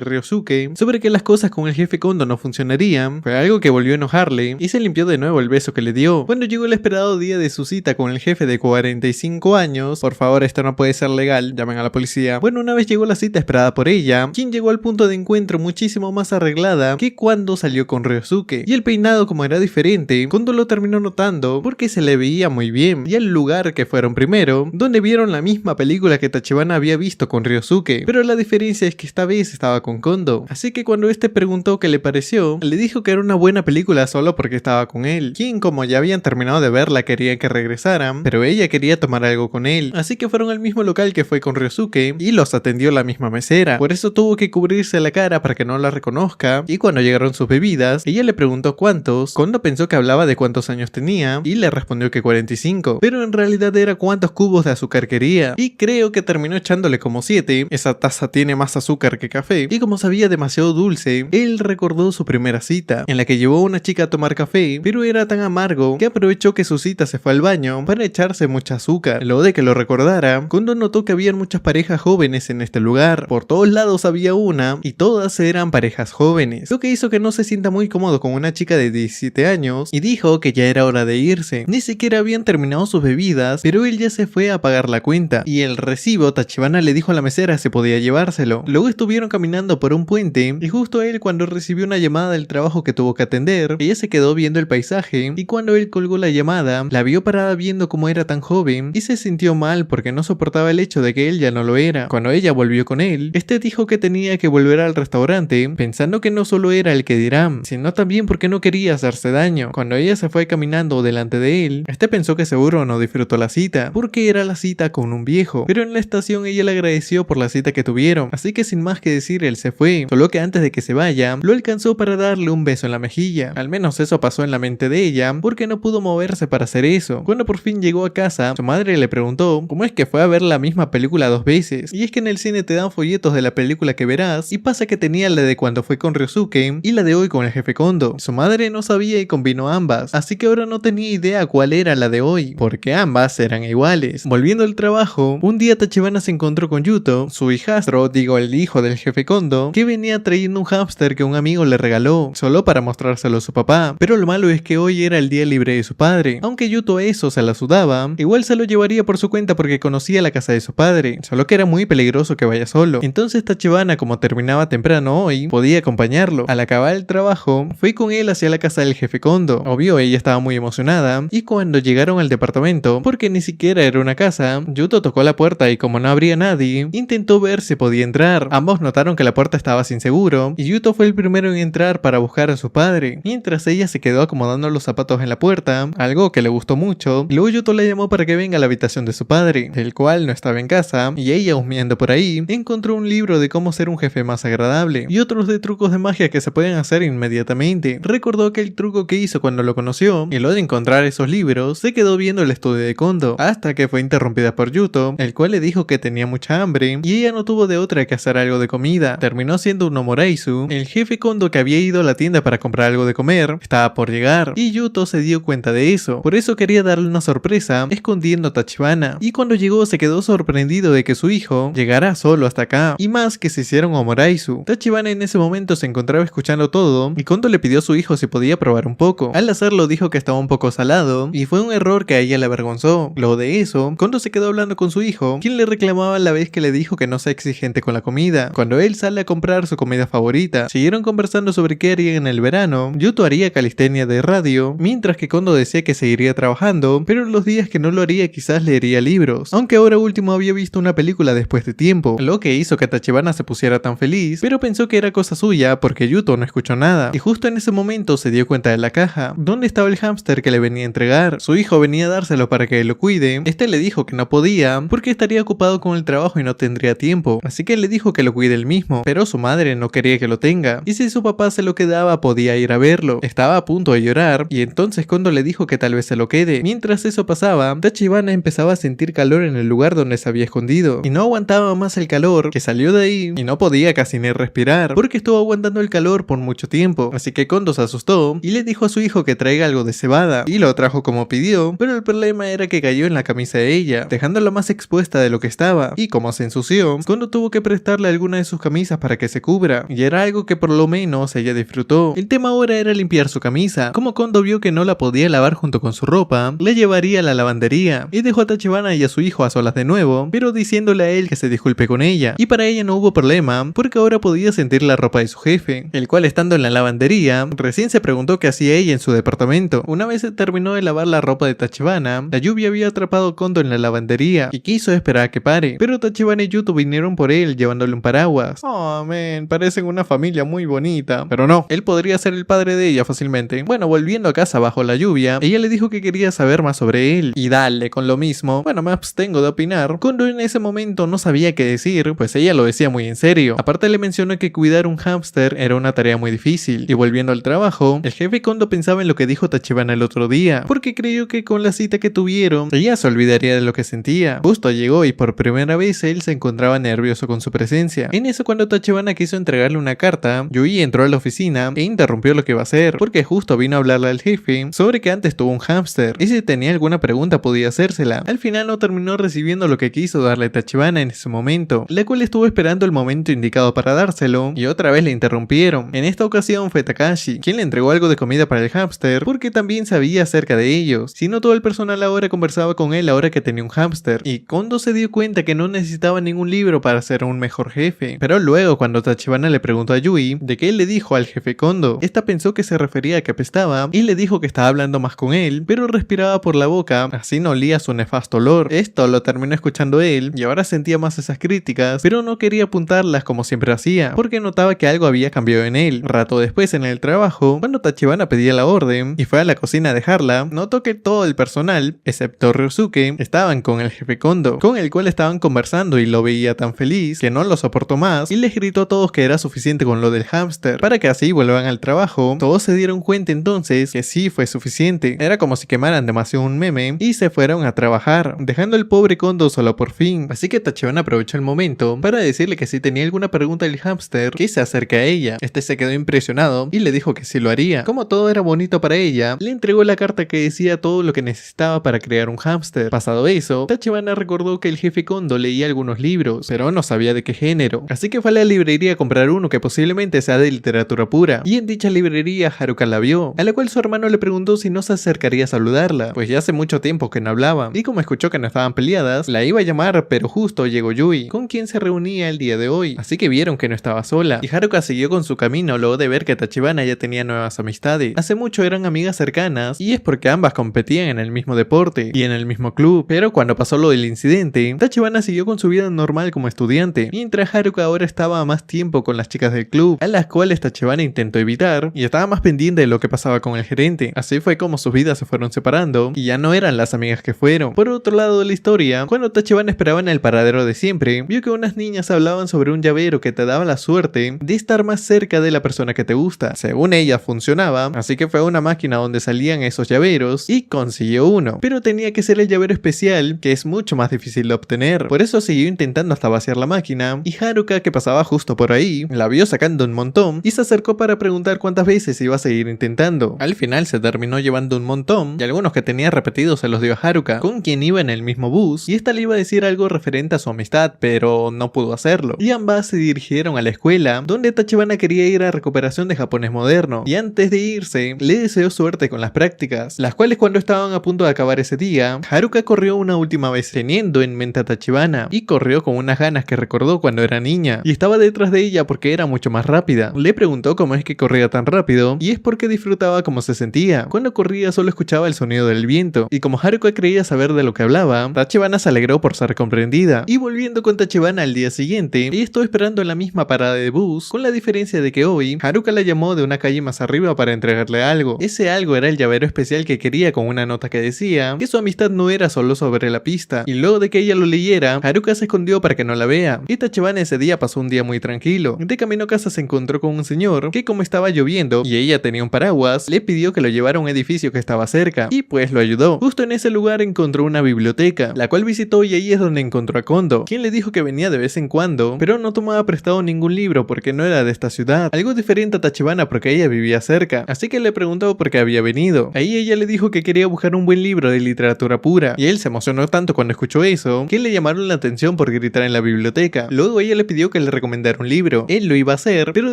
Ryosuke sobre que las cosas con el jefe Kondo no funcionarían, fue algo que volvió a enojarle y se limpió de nuevo el beso que le dio. Cuando llegó el esperado día de su cita con el jefe de 45 años, por favor, esto no puede ser legal, llamen a la policía. Bueno, una vez llegó la cita esperada por ella, quien llegó al punto de encuentro muchísimo más arreglada que cuando salió con Ryosuke, y el peinado, como era diferente, Kondo lo terminó notando porque se le veía muy bien, y el lugar que fueron primero, donde vieron la misma película que Tachibana había visto con Ryosuke, pero la diferencia es que esta vez estaba con Kondo, así que cuando este preguntó qué le pareció, le dijo que era una buena película solo porque estaba con él, quien como ya habían terminado de verla quería que regresaran, pero ella quería tomar algo con él, así que fueron al mismo local que fue con Ryosuke y los atendió la misma mesera, por eso tuvo que cubrirse la cara para que no la reconozca, y cuando llegaron sus bebidas, ella le preguntó cuántos. Kondo pensó que hablaba de cuántos años tenía y le respondió que 45, pero en realidad era cuántos cubos de azúcar quería, y creo que terminó echándole como 7, esa taza tiene más azúcar que café, y como sabía demasiado dulce, él recordó su primera cita, en la que llevó a una chica a tomar café, pero era tan amargo que aprovechó que su cita se fue al baño para echarse mucha azúcar. Luego de que lo recordara, Kondo notó que habían muchas parejas jóvenes en este lugar, por todos lados había una, y todas eran parejas jóvenes, lo que hizo que no se sienta muy cómodo con una chica de 17 años, y dijo que ya era hora de irse. Ni siquiera habían terminado sus bebidas, pero él ya se fue a pagar la cuenta, y el recibo Tachibana le dijo a la mesera si podía llevárselo. Luego estuvieron caminando por un puente, y justo él, cuando recibió una llamada del trabajo que tuvo que atender, ella se quedó viendo el paisaje, y cuando él colgó la llamada, la vio parada viendo cómo era tan joven, y se sintió mal porque no soportaba el hecho de que él ya no lo era. Cuando ella volvió con él, este dijo que tenía que volver al restaurante, pensando que no solo era el que dirán, sino también porque no quería hacerse daño. Cuando ella se fue caminando delante de él, este pensó que seguro no disfrutó la cita, porque era la cita con un viejo, pero en la estación ella le agradeció por la cita que tuvieron, así que sin más que decir él se fue, solo que antes de que se vaya, lo alcanzó para darle un beso en la mejilla. Al menos eso pasó en la mente de ella, porque no pudo moverse para hacer eso. Cuando por fin llegó a casa, su madre le preguntó cómo es que fue a ver la misma película 2 veces, y es que en el cine te dan folletos de la película que verás, y pasa que tenía la de cuando fue con Ryosuke y la de hoy con el jefe Kondo. Su madre no sabía y combinó ambas, así que ahora no tenía idea cuál era la de hoy, porque ambas eran iguales. Volviendo al trabajo, un día Tachibana se encontró con Yuto, su hijastro, el hijo del jefe Kondo, que venía trayendo un hámster que un amigo le regaló, solo para mostrárselo a su papá, pero lo malo es que hoy era el día libre de su padre. Aunque Yuto a eso se la sudaba, igual se lo llevaría por su cuenta porque conocía la casa de su padre, solo que era muy peligroso que vaya solo. Entonces Tachibana, como terminaba temprano hoy, podía acompañarlo. Al acabar el trabajo, fue con él hacia la casa del jefe Kondo. Obvio, ella estaba muy emocionada, y cuando llegaron al departamento, porque ni siquiera era una casa, Yuto tocó la puerta y como no habría nadie, intentó ver si podía entrar. Ambos notaron que la puerta estaba sin seguro, y Yuto fue el primero en entrar para buscar a su padre, mientras ella se quedó acomodando los zapatos en la puerta, algo que le gustó mucho. Luego Yuto la llamó para que venga a la habitación de su padre, el cual no estaba en casa, y ella, husmeando por ahí, encontró un libro de cómo ser un jefe más agradable, y otros de trucos de magia que se pueden hacer inmediatamente. Recordó aquel truco que hizo cuando lo conoció, y luego de encontrar esos libros, se quedó viendo el estudio de Kondo, hasta que fue interrumpida por Yuto, el cual le dijo que tenía mucha hambre, y ella no tuvo de otra que hacer algo de comida. Terminó siendo un omoraisu. El jefe Kondo, que había ido a la tienda para comprar algo de comer, estaba por llegar, y Yuto se dio cuenta de eso, por eso quería darle una sorpresa, escondiendo a Tachibana, y cuando llegó se quedó sorprendido de que su hijo llegara solo hasta acá, y más que se hicieron omoraisu. Tachibana en ese momento se encontraba escuchando todo, y Kondo le pidió a su hijo si podía probar un poco. Al hacerlo dijo que estaba un poco salado, y fue un error que a ella le avergonzó. Luego de eso, Kondo se quedó hablando con su hijo, quien le reclamaba la vez que le dijo que no sea exigente con la comida. Cuando él sale a comprar su comida favorita, siguieron conversando sobre qué haría en el verano. Yuto haría calistenia de radio, mientras que Kondo decía que seguiría trabajando, pero los días que no lo haría quizás leería libros, aunque ahora último había visto una película después de tiempo, lo que hizo que Tachibana se pusiera tan feliz, pero pensó que era cosa suya porque Yuto no escuchó nada, y justo en ese momento se dio cuenta de la caja, donde estaba el hámster que le venía a entregar. Su hijo venía a dárselo para que lo cuide. Este le dijo que no podía porque estaría ocupado con el trabajo y no tendría tiempo, así que le dijo que lo cuide él mismo, pero su madre no quería que lo tenga, y si su papá se lo quedaba podía ir a verlo. Estaba a punto de llorar, y entonces Kondo le dijo que tal vez se lo quede. Mientras eso pasaba, Tachibana empezaba a sentir calor en el lugar donde se había escondido, y no aguantaba más el calor, que salió de ahí y no podía podía casi ni respirar porque estuvo aguantando el calor por mucho tiempo, así que Kondo se asustó y le dijo a su hijo que traiga algo de cebada y lo trajo como pidió, pero el problema era que cayó en la camisa de ella, dejándola más expuesta de lo que estaba, y como se ensució, Kondo tuvo que prestarle alguna de sus camisas para que se cubra, y era algo que por lo menos ella disfrutó. El tema ahora era limpiar su camisa. Como Kondo vio que no la podía lavar junto con su ropa, le llevaría a la lavandería, y dejó a Tachibana y a su hijo a solas de nuevo, pero diciéndole a él que se disculpe con ella, y para ella no hubo problema, porque ahora podía sentir la ropa de su jefe, el cual estando en la lavandería, recién se preguntó qué hacía ella en su departamento. Una vez se terminó de lavar la ropa de Tachibana, la lluvia había atrapado a Kondo en la lavandería, y quiso esperar a que pare, pero Tachibana y Yuto vinieron por él llevándole un paraguas. Oh, man, parecen una familia muy bonita. Pero no, él podría ser el padre de ella fácilmente. Bueno, volviendo a casa bajo la lluvia, ella le dijo que quería saber más sobre él, y dale con lo mismo. Bueno, me abstengo de opinar. Kondo en ese momento no sabía qué decir, pues ella lo decía muy en serio. Aparte le mencionó que cuidar un hámster era una tarea muy difícil, y volviendo al trabajo, el jefe Kondo pensaba en lo que dijo Tachibana el otro día, porque creyó que con la cita que tuvieron, ella se olvidaría de lo que sentía. Justo llegó y por primera vez él se encontraba nervioso con su presencia. En eso, cuando Tachibana quiso entregarle una carta, Yui entró a la oficina e interrumpió lo que iba a hacer, porque justo vino a hablarle al jefe sobre que antes tuvo un hámster, y si tenía alguna pregunta podía hacérsela. Al final no terminó recibiendo lo que quiso darle Tachibana en ese momento, la cual estuvo esperando el momento indicado para dárselo, y otra vez le interrumpieron. En esta ocasión fue Takashi, quien le entregó algo de comida para el hámster, porque también sabía acerca de ellos. Si no, todo el personal ahora conversaba con él ahora que tenía un hámster, y Kondo se dio cuenta que no necesitaba ningún libro para ser un mejor jefe. Pero luego, cuando Tachibana le preguntó a Yui de qué él le dijo al jefe Kondo, esta pensó que se refería a que apestaba y le dijo que estaba hablando más con él, pero respiraba por la boca, así no olía su nefasto olor. Esto lo terminó escuchando él y ahora sentía más esas críticas, pero no quería apuntarlas como siempre hacía, porque notaba que algo había cambiado en él. Rato después en el trabajo, cuando Tachibana pedía la orden y fue a la cocina a dejarla, notó que todo el personal, excepto Ryosuke, estaban con el jefe Kondo, con el cual estaban conversando y lo veía tan feliz que no lo soportó más y les gritó a todos que era suficiente con lo del hámster para que así vuelvan al trabajo. Todos se dieron cuenta entonces que sí fue suficiente. Era como si quemaran demasiado un meme y se fueron a trabajar, dejando al pobre Kondo solo por fin. Así que Tachibana aprovechó el momento para decirle que si tenía alguna pregunta del hámster, que se acerque a ella. Este se quedó impresionado y le dijo que sí lo haría. Como todo era bonito para ella, le entregó la carta que decía todo lo que necesitaba para crear un hámster. Pasado eso, Tachibana recordó que el jefe Kondo leía algunos libros, pero no sabía de qué género. Así que fue a la librería a comprar uno que posiblemente sea de literatura pura. Y en dicha librería Haruka la vio, a la cual su hermano le preguntó si no se acercaría a saludarla, pues ya hace mucho tiempo que no hablaban. Y como escuchó que no estaban peleadas, la iba a llamar, pero justo llegó Yui, con quien se reunía el día de hoy. Así que vieron que no estaba sola. Y Haruka siguió con su camino luego de ver que Tachibana ya tenía nuevas amistades. Hace mucho eran amigas cercanas, y es porque ambas competían en el mismo deporte y en el mismo club. Pero cuando pasó lo del incidente, Tachibana siguió con su vida normal como estudiante, mientras Haruka ahora estaba más tiempo con las chicas del club, a las cuales Tachibana intentó evitar, y estaba más pendiente de lo que pasaba con el gerente. Así fue como sus vidas se fueron separando, y ya no eran las amigas que fueron. Por otro lado de la historia, cuando Tachibana esperaba en el paradero de siempre, vio que unas niñas hablaban sobre un llavero que te daba la suerte de estar más cerca de la persona que te gusta. Según ella funcionaba, así que fue a una máquina donde salían esos llaveros y consiguió uno, pero tenía que ser el llavero especial, que es mucho más difícil de obtener. Por eso siguió intentando hasta vaciar la máquina, y Haruka, que pasaba justo por ahí, la vio sacando un montón y se acercó para preguntar cuántas veces iba a seguir intentando. Al final se terminó llevando un montón, y algunos que tenía repetidos se los dio a Haruka, con quien iba en el mismo bus, y esta le iba a decir algo referente a su amistad, pero no pudo hacerlo. Y ambas se dirigieron a la escuela, donde Tachibana quería ir a recuperación de japonés moderno, y antes de irse, le deseó suerte con las prácticas, las cuales cuando estaban a punto de acabar ese día, Haruka corrió una última vez teniendo en mente a Tachibana, y corrió con unas ganas que recordó cuando era niña, y estaba detrás de ella porque era mucho más rápida. Le preguntó cómo es que corría tan rápido, y es porque disfrutaba cómo se sentía. Cuando corría solo escuchaba el sonido del viento, y como Haruka creía saber de lo que hablaba, Tachibana se alegró por ser comprendida. Y volviendo con Tachibana al día siguiente, ella estuvo esperando en la misma parada de bus, con la diferencia de que hoy, Haruka la llamó de una calle más arriba para entregarle algo. Ese algo era el llavero especial que quería, con una nota que decía que su amistad no era solo sobre la pista, y luego de que ella lo leyera, Haruka se escondió para que no la vea, y Tachibana ese día pasó un día muy tranquilo. De camino a casa se encontró con un señor que, como estaba lloviendo y ella tenía un paraguas, le pidió que lo llevara a un edificio que estaba cerca, y pues lo ayudó. Justo en ese lugar encontró una biblioteca, la cual visitó, y ahí es donde encontró a Kondo, quien le dijo que venía de vez en cuando, pero no tomaba tomaba prestado ningún libro porque no era de esta ciudad, algo diferente a Tachibana porque ella vivía cerca, así que le preguntó por qué había venido. Ahí ella le dijo que quería buscar un buen libro de literatura pura, y él se emocionó tanto cuando escuchó eso, que le llamaron la atención por gritar en la biblioteca. Luego ella le pidió que le recomendara un libro. Él lo iba a hacer, pero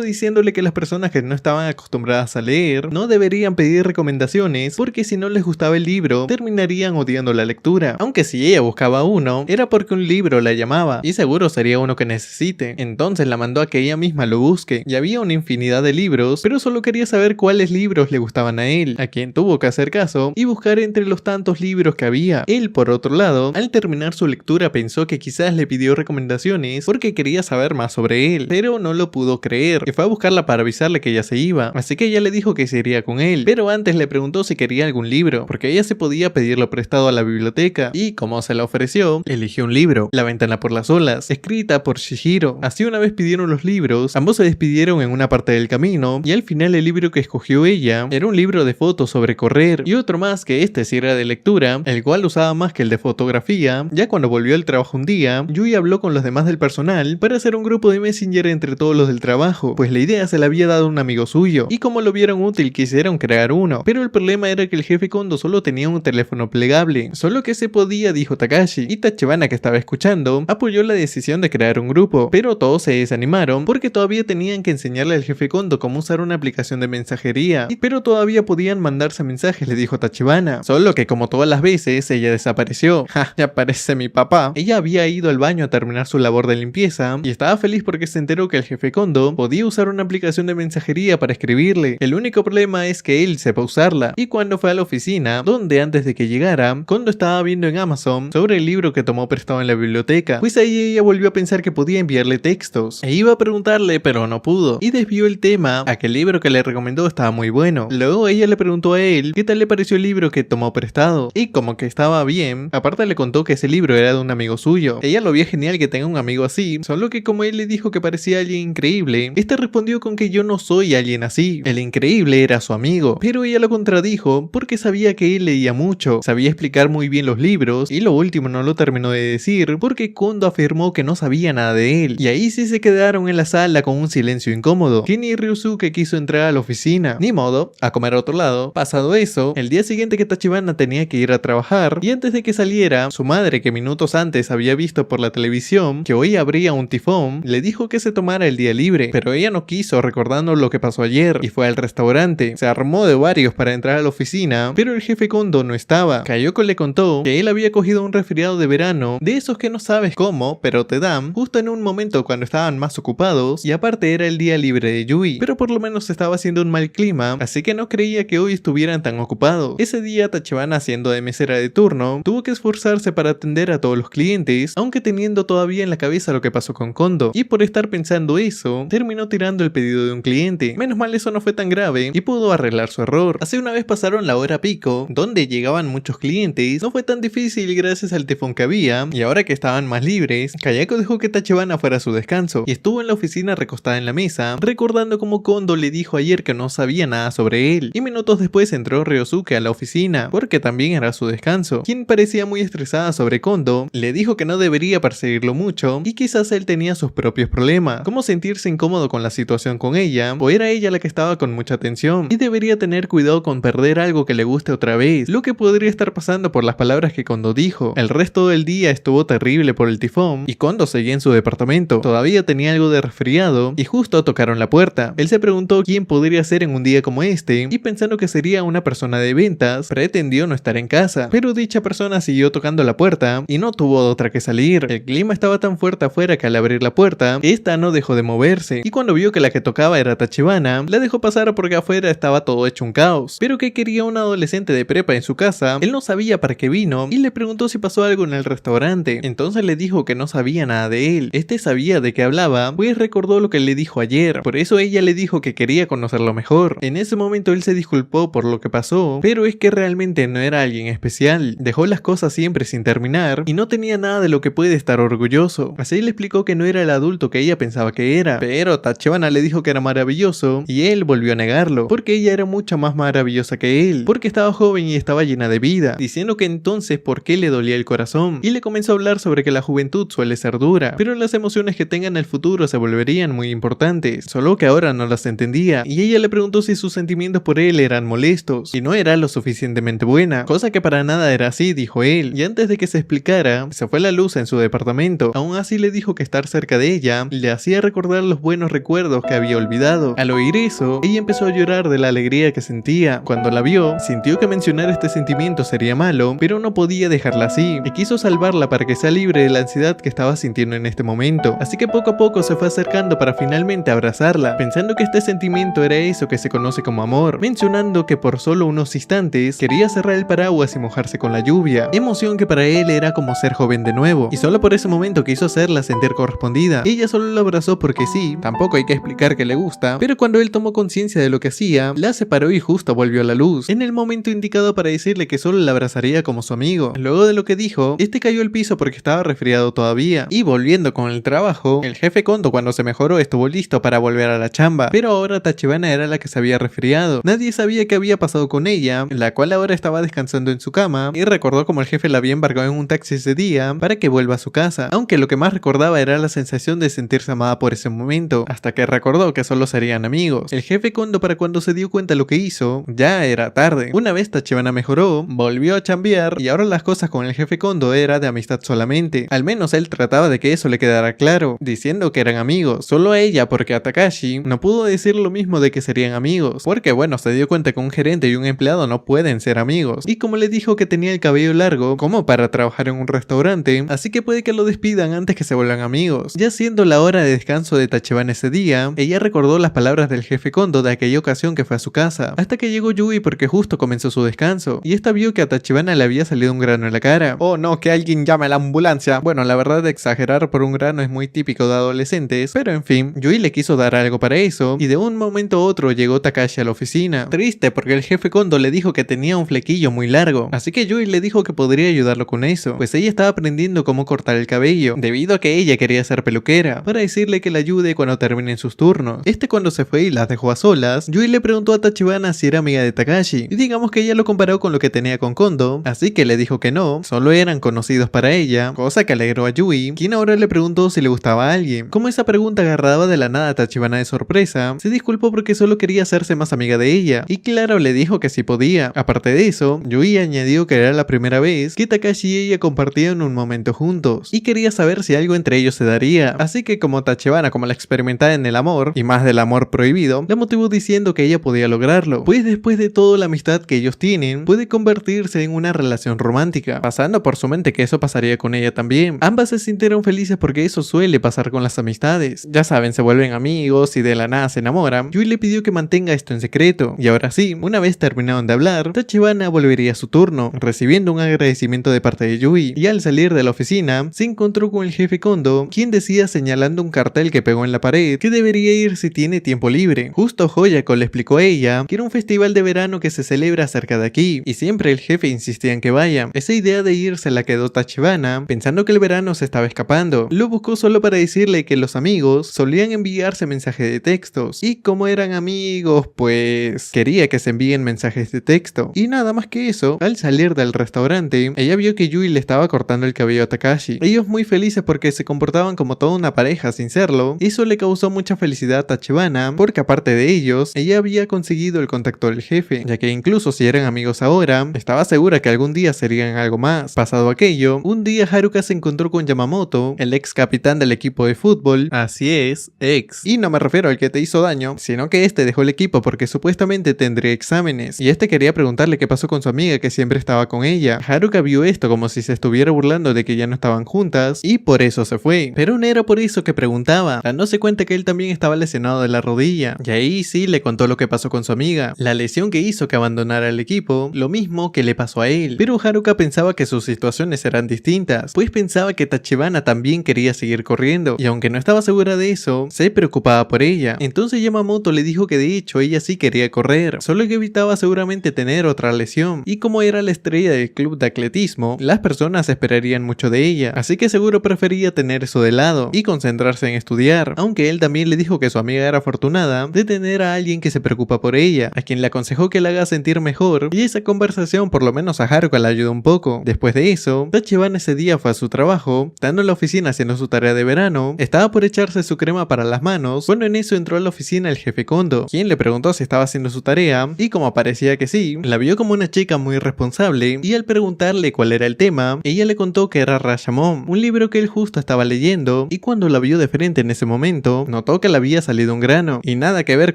diciéndole que las personas que no estaban acostumbradas a leer no deberían pedir recomendaciones porque si no les gustaba el libro, terminarían odiando la lectura. Aunque si ella buscaba uno, era porque un libro la llamaba, y seguro sería uno que necesite. Entonces la mandó a que ella misma lo busque, y había una infinidad de libros, pero solo quería saber cuáles libros le gustaban a él, a quien tuvo que hacer caso y buscar entre los tantos libros que había. Él, por otro lado, al terminar su lectura pensó que quizás le pidió recomendaciones porque quería saber más sobre él, pero no lo pudo creer, y fue a buscarla para avisarle que ella se iba, así que ella le dijo que se iría con él, pero antes le preguntó si quería algún libro, porque ella se podía pedirlo prestado a la biblioteca, y como se la ofreció, eligió un libro, La ventana por las olas, escrita por Shihiro. Así una vez pidieron los libros, ambos se despidieron en una parte del camino, y al final el libro que escogió ella era un libro de fotos sobre correr, y otro más que este sí era de lectura, el cual usaba más que el de fotografía. Ya cuando volvió al trabajo un día, Yui habló con los demás del personal para hacer un grupo de Messenger entre todos los del trabajo, pues la idea se la había dado un amigo suyo, y como lo vieron útil quisieron crear uno, pero el problema era que el jefe Kondo solo tenía un teléfono plegable, solo que se podía, dijo Takashi, y Tachibana, que estaba escuchando, apoyó la decisión de crear un grupo, pero todos se desanimaron porque todavía tenían que enseñarle al jefe Kondo cómo usar una aplicación de mensajería, pero todavía podían mandarse mensajes, le dijo Tachibana, solo que como todas las veces ella desapareció. Ja, ya parece mi papá. Ella había ido al baño a terminar su labor de limpieza y estaba feliz porque se enteró que el jefe Kondo podía usar una aplicación de mensajería para escribirle. El único problema es que él sepa usarla, y cuando fue a la oficina, donde antes de que llegara, Kondo estaba viendo en Amazon sobre el libro que tomó prestado en la biblioteca, pues ahí ella volvió a pensar que podía enviarle textos, e iba a preguntarle pero no pudo, y desvió el tema a que el libro que le recomendó estaba muy bueno. Luego ella le preguntó a él qué tal le pareció el libro que tomó prestado, y como que estaba bien, aparte le contó que ese libro era de un amigo suyo. Ella lo vio genial que tenga un amigo así, solo que como él le dijo que parecía alguien increíble, este respondió con que yo no soy alguien así, el increíble era su amigo, pero ella lo contradijo porque sabía que él leía mucho, sabía explicar muy bien los libros, y lo último no lo terminó de decir porque Kondo afirmó que no sabía nada de él, y ahí sí se quedaron en la sala con un silencio incómodo. Kenny y Ryusuke quiso entrar a la oficina, ni modo, a comer a otro lado. Pasado eso, el día siguiente que Tachibana tenía que ir a trabajar, y antes de que saliera, su madre, que minutos antes había visto por la televisión que hoy habría un tifón, le dijo que se tomara el día libre, pero ella no quiso, recordando lo que pasó ayer, y fue al restaurante. Se armó de varios para entrar a la oficina, pero el jefe Kondo no estaba. Kayoko le contó que él había cogido un resfriado de verano, de esos que no sabes cómo, pero te dan, justo en un momento cuando estaban más ocupados, y aparte era el día libre de Yui, pero por lo menos estaba haciendo un mal clima, así que no creía que hoy estuvieran tan ocupados. Ese día Tachibana, siendo de mesera de turno, tuvo que esforzarse para atender a todos los clientes, aunque teniendo todavía en la cabeza lo que pasó con Kondo, y por estar pensando eso, terminó tirando el pedido de un cliente. Menos mal eso no fue tan grave, y pudo arreglar su error. Así una vez pasaron la hora pico, donde llegaban muchos clientes, no fue tan difícil gracias al tifón que había, y ahora que estaban más libres, Kayako dejó que Tachibana fuera a su descanso, y estuvo en la oficina recostada en la mesa, recordando cómo Kondo le dijo ayer que no sabía nada sobre él, y minutos después entró Ryosuke a la oficina, porque también era su descanso, quien parecía muy estresada sobre Kondo, le dijo que no debería perseguirlo mucho, y quizás él tenía sus propios problemas, como sentirse incómodo con la situación con ella, o era ella la que estaba con mucha tensión, y debería tener cuidado con perder algo que le guste otra vez, lo que podría estar pasando por las palabras que Kondo dijo. El resto del día estuvo terrible por el tifón, y Kondo seguía en su departamento, todavía tenía algo de resfriado, y justo tocaron la puerta. Él se preguntó quién podría ser en un día como este, y pensando que sería una persona de ventas, pretendió no estar en casa, pero dicha persona siguió tocando la puerta, y no tuvo otra que salir. El clima estaba tan fuerte afuera que al abrir la puerta, esta no dejó de moverse, y cuando vio que la que tocaba era Tachibana, la dejó pasar porque afuera estaba todo hecho un caos. Pero que quería un adolescente de prepa en su casa, él no sabía para qué vino, y le preguntó si pasó algo en el restaurante. Entonces le dijo que no sabía nada de él. Este sabía de qué hablaba, pues recordó lo que le dijo ayer, por eso ella le dijo que quería conocerlo mejor. En ese momento él se disculpó por lo que pasó, pero es que realmente no era alguien especial, dejó las cosas siempre sin terminar, y no tenía nada de lo que puede estar orgulloso. Así le explicó que no era el adulto que ella pensaba que era, pero Tachibana le dijo que era maravilloso, y él volvió a negarlo, porque ella era mucho más maravillosa que él, porque estaba joven y estaba llena de vida, diciendo que entonces por qué le dolía el corazón, y le comenzó a hablar sobre que la juventud suele ser dura, pero las emociones que que tenga en el futuro se volverían muy importantes, solo que ahora no las entendía, y ella le preguntó si sus sentimientos por él eran molestos, y no era lo suficientemente buena, cosa que para nada era así, dijo él, y antes de que se explicara, se fue la luz en su departamento. Aún así le dijo que estar cerca de ella le hacía recordar los buenos recuerdos que había olvidado. Al oír eso, ella empezó a llorar de la alegría que sentía. Cuando la vio, sintió que mencionar este sentimiento sería malo, pero no podía dejarla así, y quiso salvarla para que sea libre de la ansiedad que estaba sintiendo en este momento. Así que poco a poco se fue acercando para finalmente abrazarla, pensando que este sentimiento era eso que se conoce como amor, mencionando que por solo unos instantes quería cerrar el paraguas y mojarse con la lluvia, emoción que para él era como ser joven de nuevo, y solo por ese momento quiso hacerla sentir correspondida. Ella solo lo abrazó porque sí, tampoco hay que explicar que le gusta, pero cuando él tomó conciencia de lo que hacía, la separó y justo volvió a la luz, en el momento indicado para decirle que solo la abrazaría como su amigo. Luego de lo que dijo, este cayó al piso porque estaba resfriado todavía, y volviendo con el trabajo, el jefe Kondo cuando se mejoró estuvo listo para volver a la chamba, pero ahora Tachibana era la que se había resfriado. Nadie sabía qué había pasado con ella, la cual ahora estaba descansando en su cama, y recordó como el jefe la había embarcado en un taxi ese día para que vuelva a su casa, aunque lo que más recordaba era la sensación de sentirse amada por ese momento, hasta que recordó que solo serían amigos. El jefe Kondo, para cuando se dio cuenta lo que hizo, ya era tarde. Una vez Tachibana mejoró, volvió a chambear, y ahora las cosas con el jefe Kondo era de amistad solamente. Al menos él trataba de que eso le quedara claro, diciendo que eran amigos, solo a ella porque a Takashi no pudo decir lo mismo de que serían amigos, porque bueno, se dio cuenta que un gerente y un empleado no pueden ser amigos, y como le dijo que tenía el cabello largo como para trabajar en un restaurante, así que puede que lo despidan antes que se vuelvan amigos. Ya siendo la hora de descanso de Tachibana ese día, ella recordó las palabras del jefe Kondo de aquella ocasión que fue a su casa, hasta que llegó Yui porque justo comenzó su descanso, y esta vio que a Tachibana le había salido un grano en la cara. Oh no, que alguien llame a la ambulancia. Bueno, la verdad de exagerar por un grano es muy típico de adolescentes, pero en fin, Yui le quiso dar algo para eso, y de un momento a otro llegó Takashi a la oficina, triste porque el jefe Kondo le dijo que tenía un flequillo muy largo, así que Yui le dijo que podría ayudarlo con eso, pues ella estaba aprendiendo cómo cortar el cabello, debido a que ella quería ser peluquera, para decirle que la ayude cuando terminen sus turnos. Cuando se fue y las dejó a solas, Yui le preguntó a Tachibana si era amiga de Takashi, y digamos que ella lo comparó con lo que tenía con Kondo, así que le dijo que no, solo eran conocidos para ella, cosa que alegró a Yui, quien ahora le preguntó si le gustaba a alguien. Como esa pregunta agarraba de la nada a Tachibana de sorpresa, se disculpó porque solo quería hacerse más amiga de ella, y claro, le dijo que sí podía. Aparte de eso, Yui añadió que era la primera vez que Takashi y ella compartían un momento juntos, y quería saber si algo entre ellos se daría, así que como Tachibana, como la experimentada en el amor, y más del amor prohibido, la motivó diciendo que ella podía lograrlo, pues después de toda la amistad que ellos tienen, puede convertirse en una relación romántica, pasando por su mente que eso pasaría con ella también. Ambas se sintieron felices porque eso suele pasar con las amistades, ya saben, se vuelven amigos y de la nada se enamoran. Yui le pidió que mantenga esto en secreto, y ahora sí, una vez terminaron de hablar, Tachibana volvería a su turno, recibiendo un agradecimiento de parte de Yui, y al salir de la oficina, se encontró con el jefe Kondo, quien decía señalando un cartel que pegó en la pared que debería ir si tiene tiempo libre. Justo Hoyako le explicó a ella que era un festival de verano que se celebra cerca de aquí, y siempre el jefe insistía en que vaya. Esa idea de ir se la quedó Tachibana, pensando que el verano se estaba escapando. Lo buscó solo para decirle que los amigos solían enviarse mensajes de textos, y como eran amigos, pues quería que se envíen mensajes de texto. Y nada más que eso, al salir del restaurante, ella vio que Yui le estaba cortando el cabello a Takashi. Ellos muy felices porque se comportaban como toda una pareja sin serlo, y eso le causó mucha felicidad a Tachibana, porque aparte de ellos, ella había conseguido el contacto del jefe, ya que incluso si eran amigos ahora, estaba segura que algún día serían algo más. Pasado aquello, un día Haruka se encontró con Yamamoto, el ex capitán del equipo de fútbol. Así es, ex. Y no me refiero al que te hizo daño, sino que este dejó el equipo porque supuestamente tendría exámenes, y este quería preguntarle qué pasó con su amiga que siempre estaba con ella. Haruka vio esto como si se estuviera burlando de que ya no estaban juntas, y por eso se fue. Pero no era por eso que preguntaba, dándose cuenta que él también estaba lesionado de la rodilla, y ahí sí le contó lo que pasó con su amiga, la lesión que hizo que abandonara el equipo, lo mismo que le pasó a él. Pero Haruka pensaba que sus situaciones eran distintas, pues pensaba que Tachibana también quería seguir corriendo, y aunque no estaba segura de eso, se preocupaba por ella. Entonces Yamamoto le dijo que de hecho ella sí quería correr, solo que evitaba seguramente tener otra lesión, y como era la estrella del club de atletismo, las personas esperarían mucho de ella, así que seguro prefería tener eso de lado y concentrarse en estudiar, aunque él también le dijo que su amiga era afortunada de tener a alguien que se preocupa por ella, a quien le aconsejó que la haga sentir mejor, y esa conversación por lo menos a Haruka la ayudó un poco. Después de eso, Tachibana ese día fue a su trabajo, estando en la oficina haciendo su tarea de verano, estaba por echarse su crema para las manos cuando en eso entró a la oficina el jefe Kondo, quien le preguntó si estaba haciendo su tarea y como parecía que sí, la vio como una chica muy responsable y al preguntarle cuál era el tema, ella le contó que era Rashomon, un libro que él justo estaba leyendo y cuando la vio de frente en ese momento, notó que le había salido un grano y nada que ver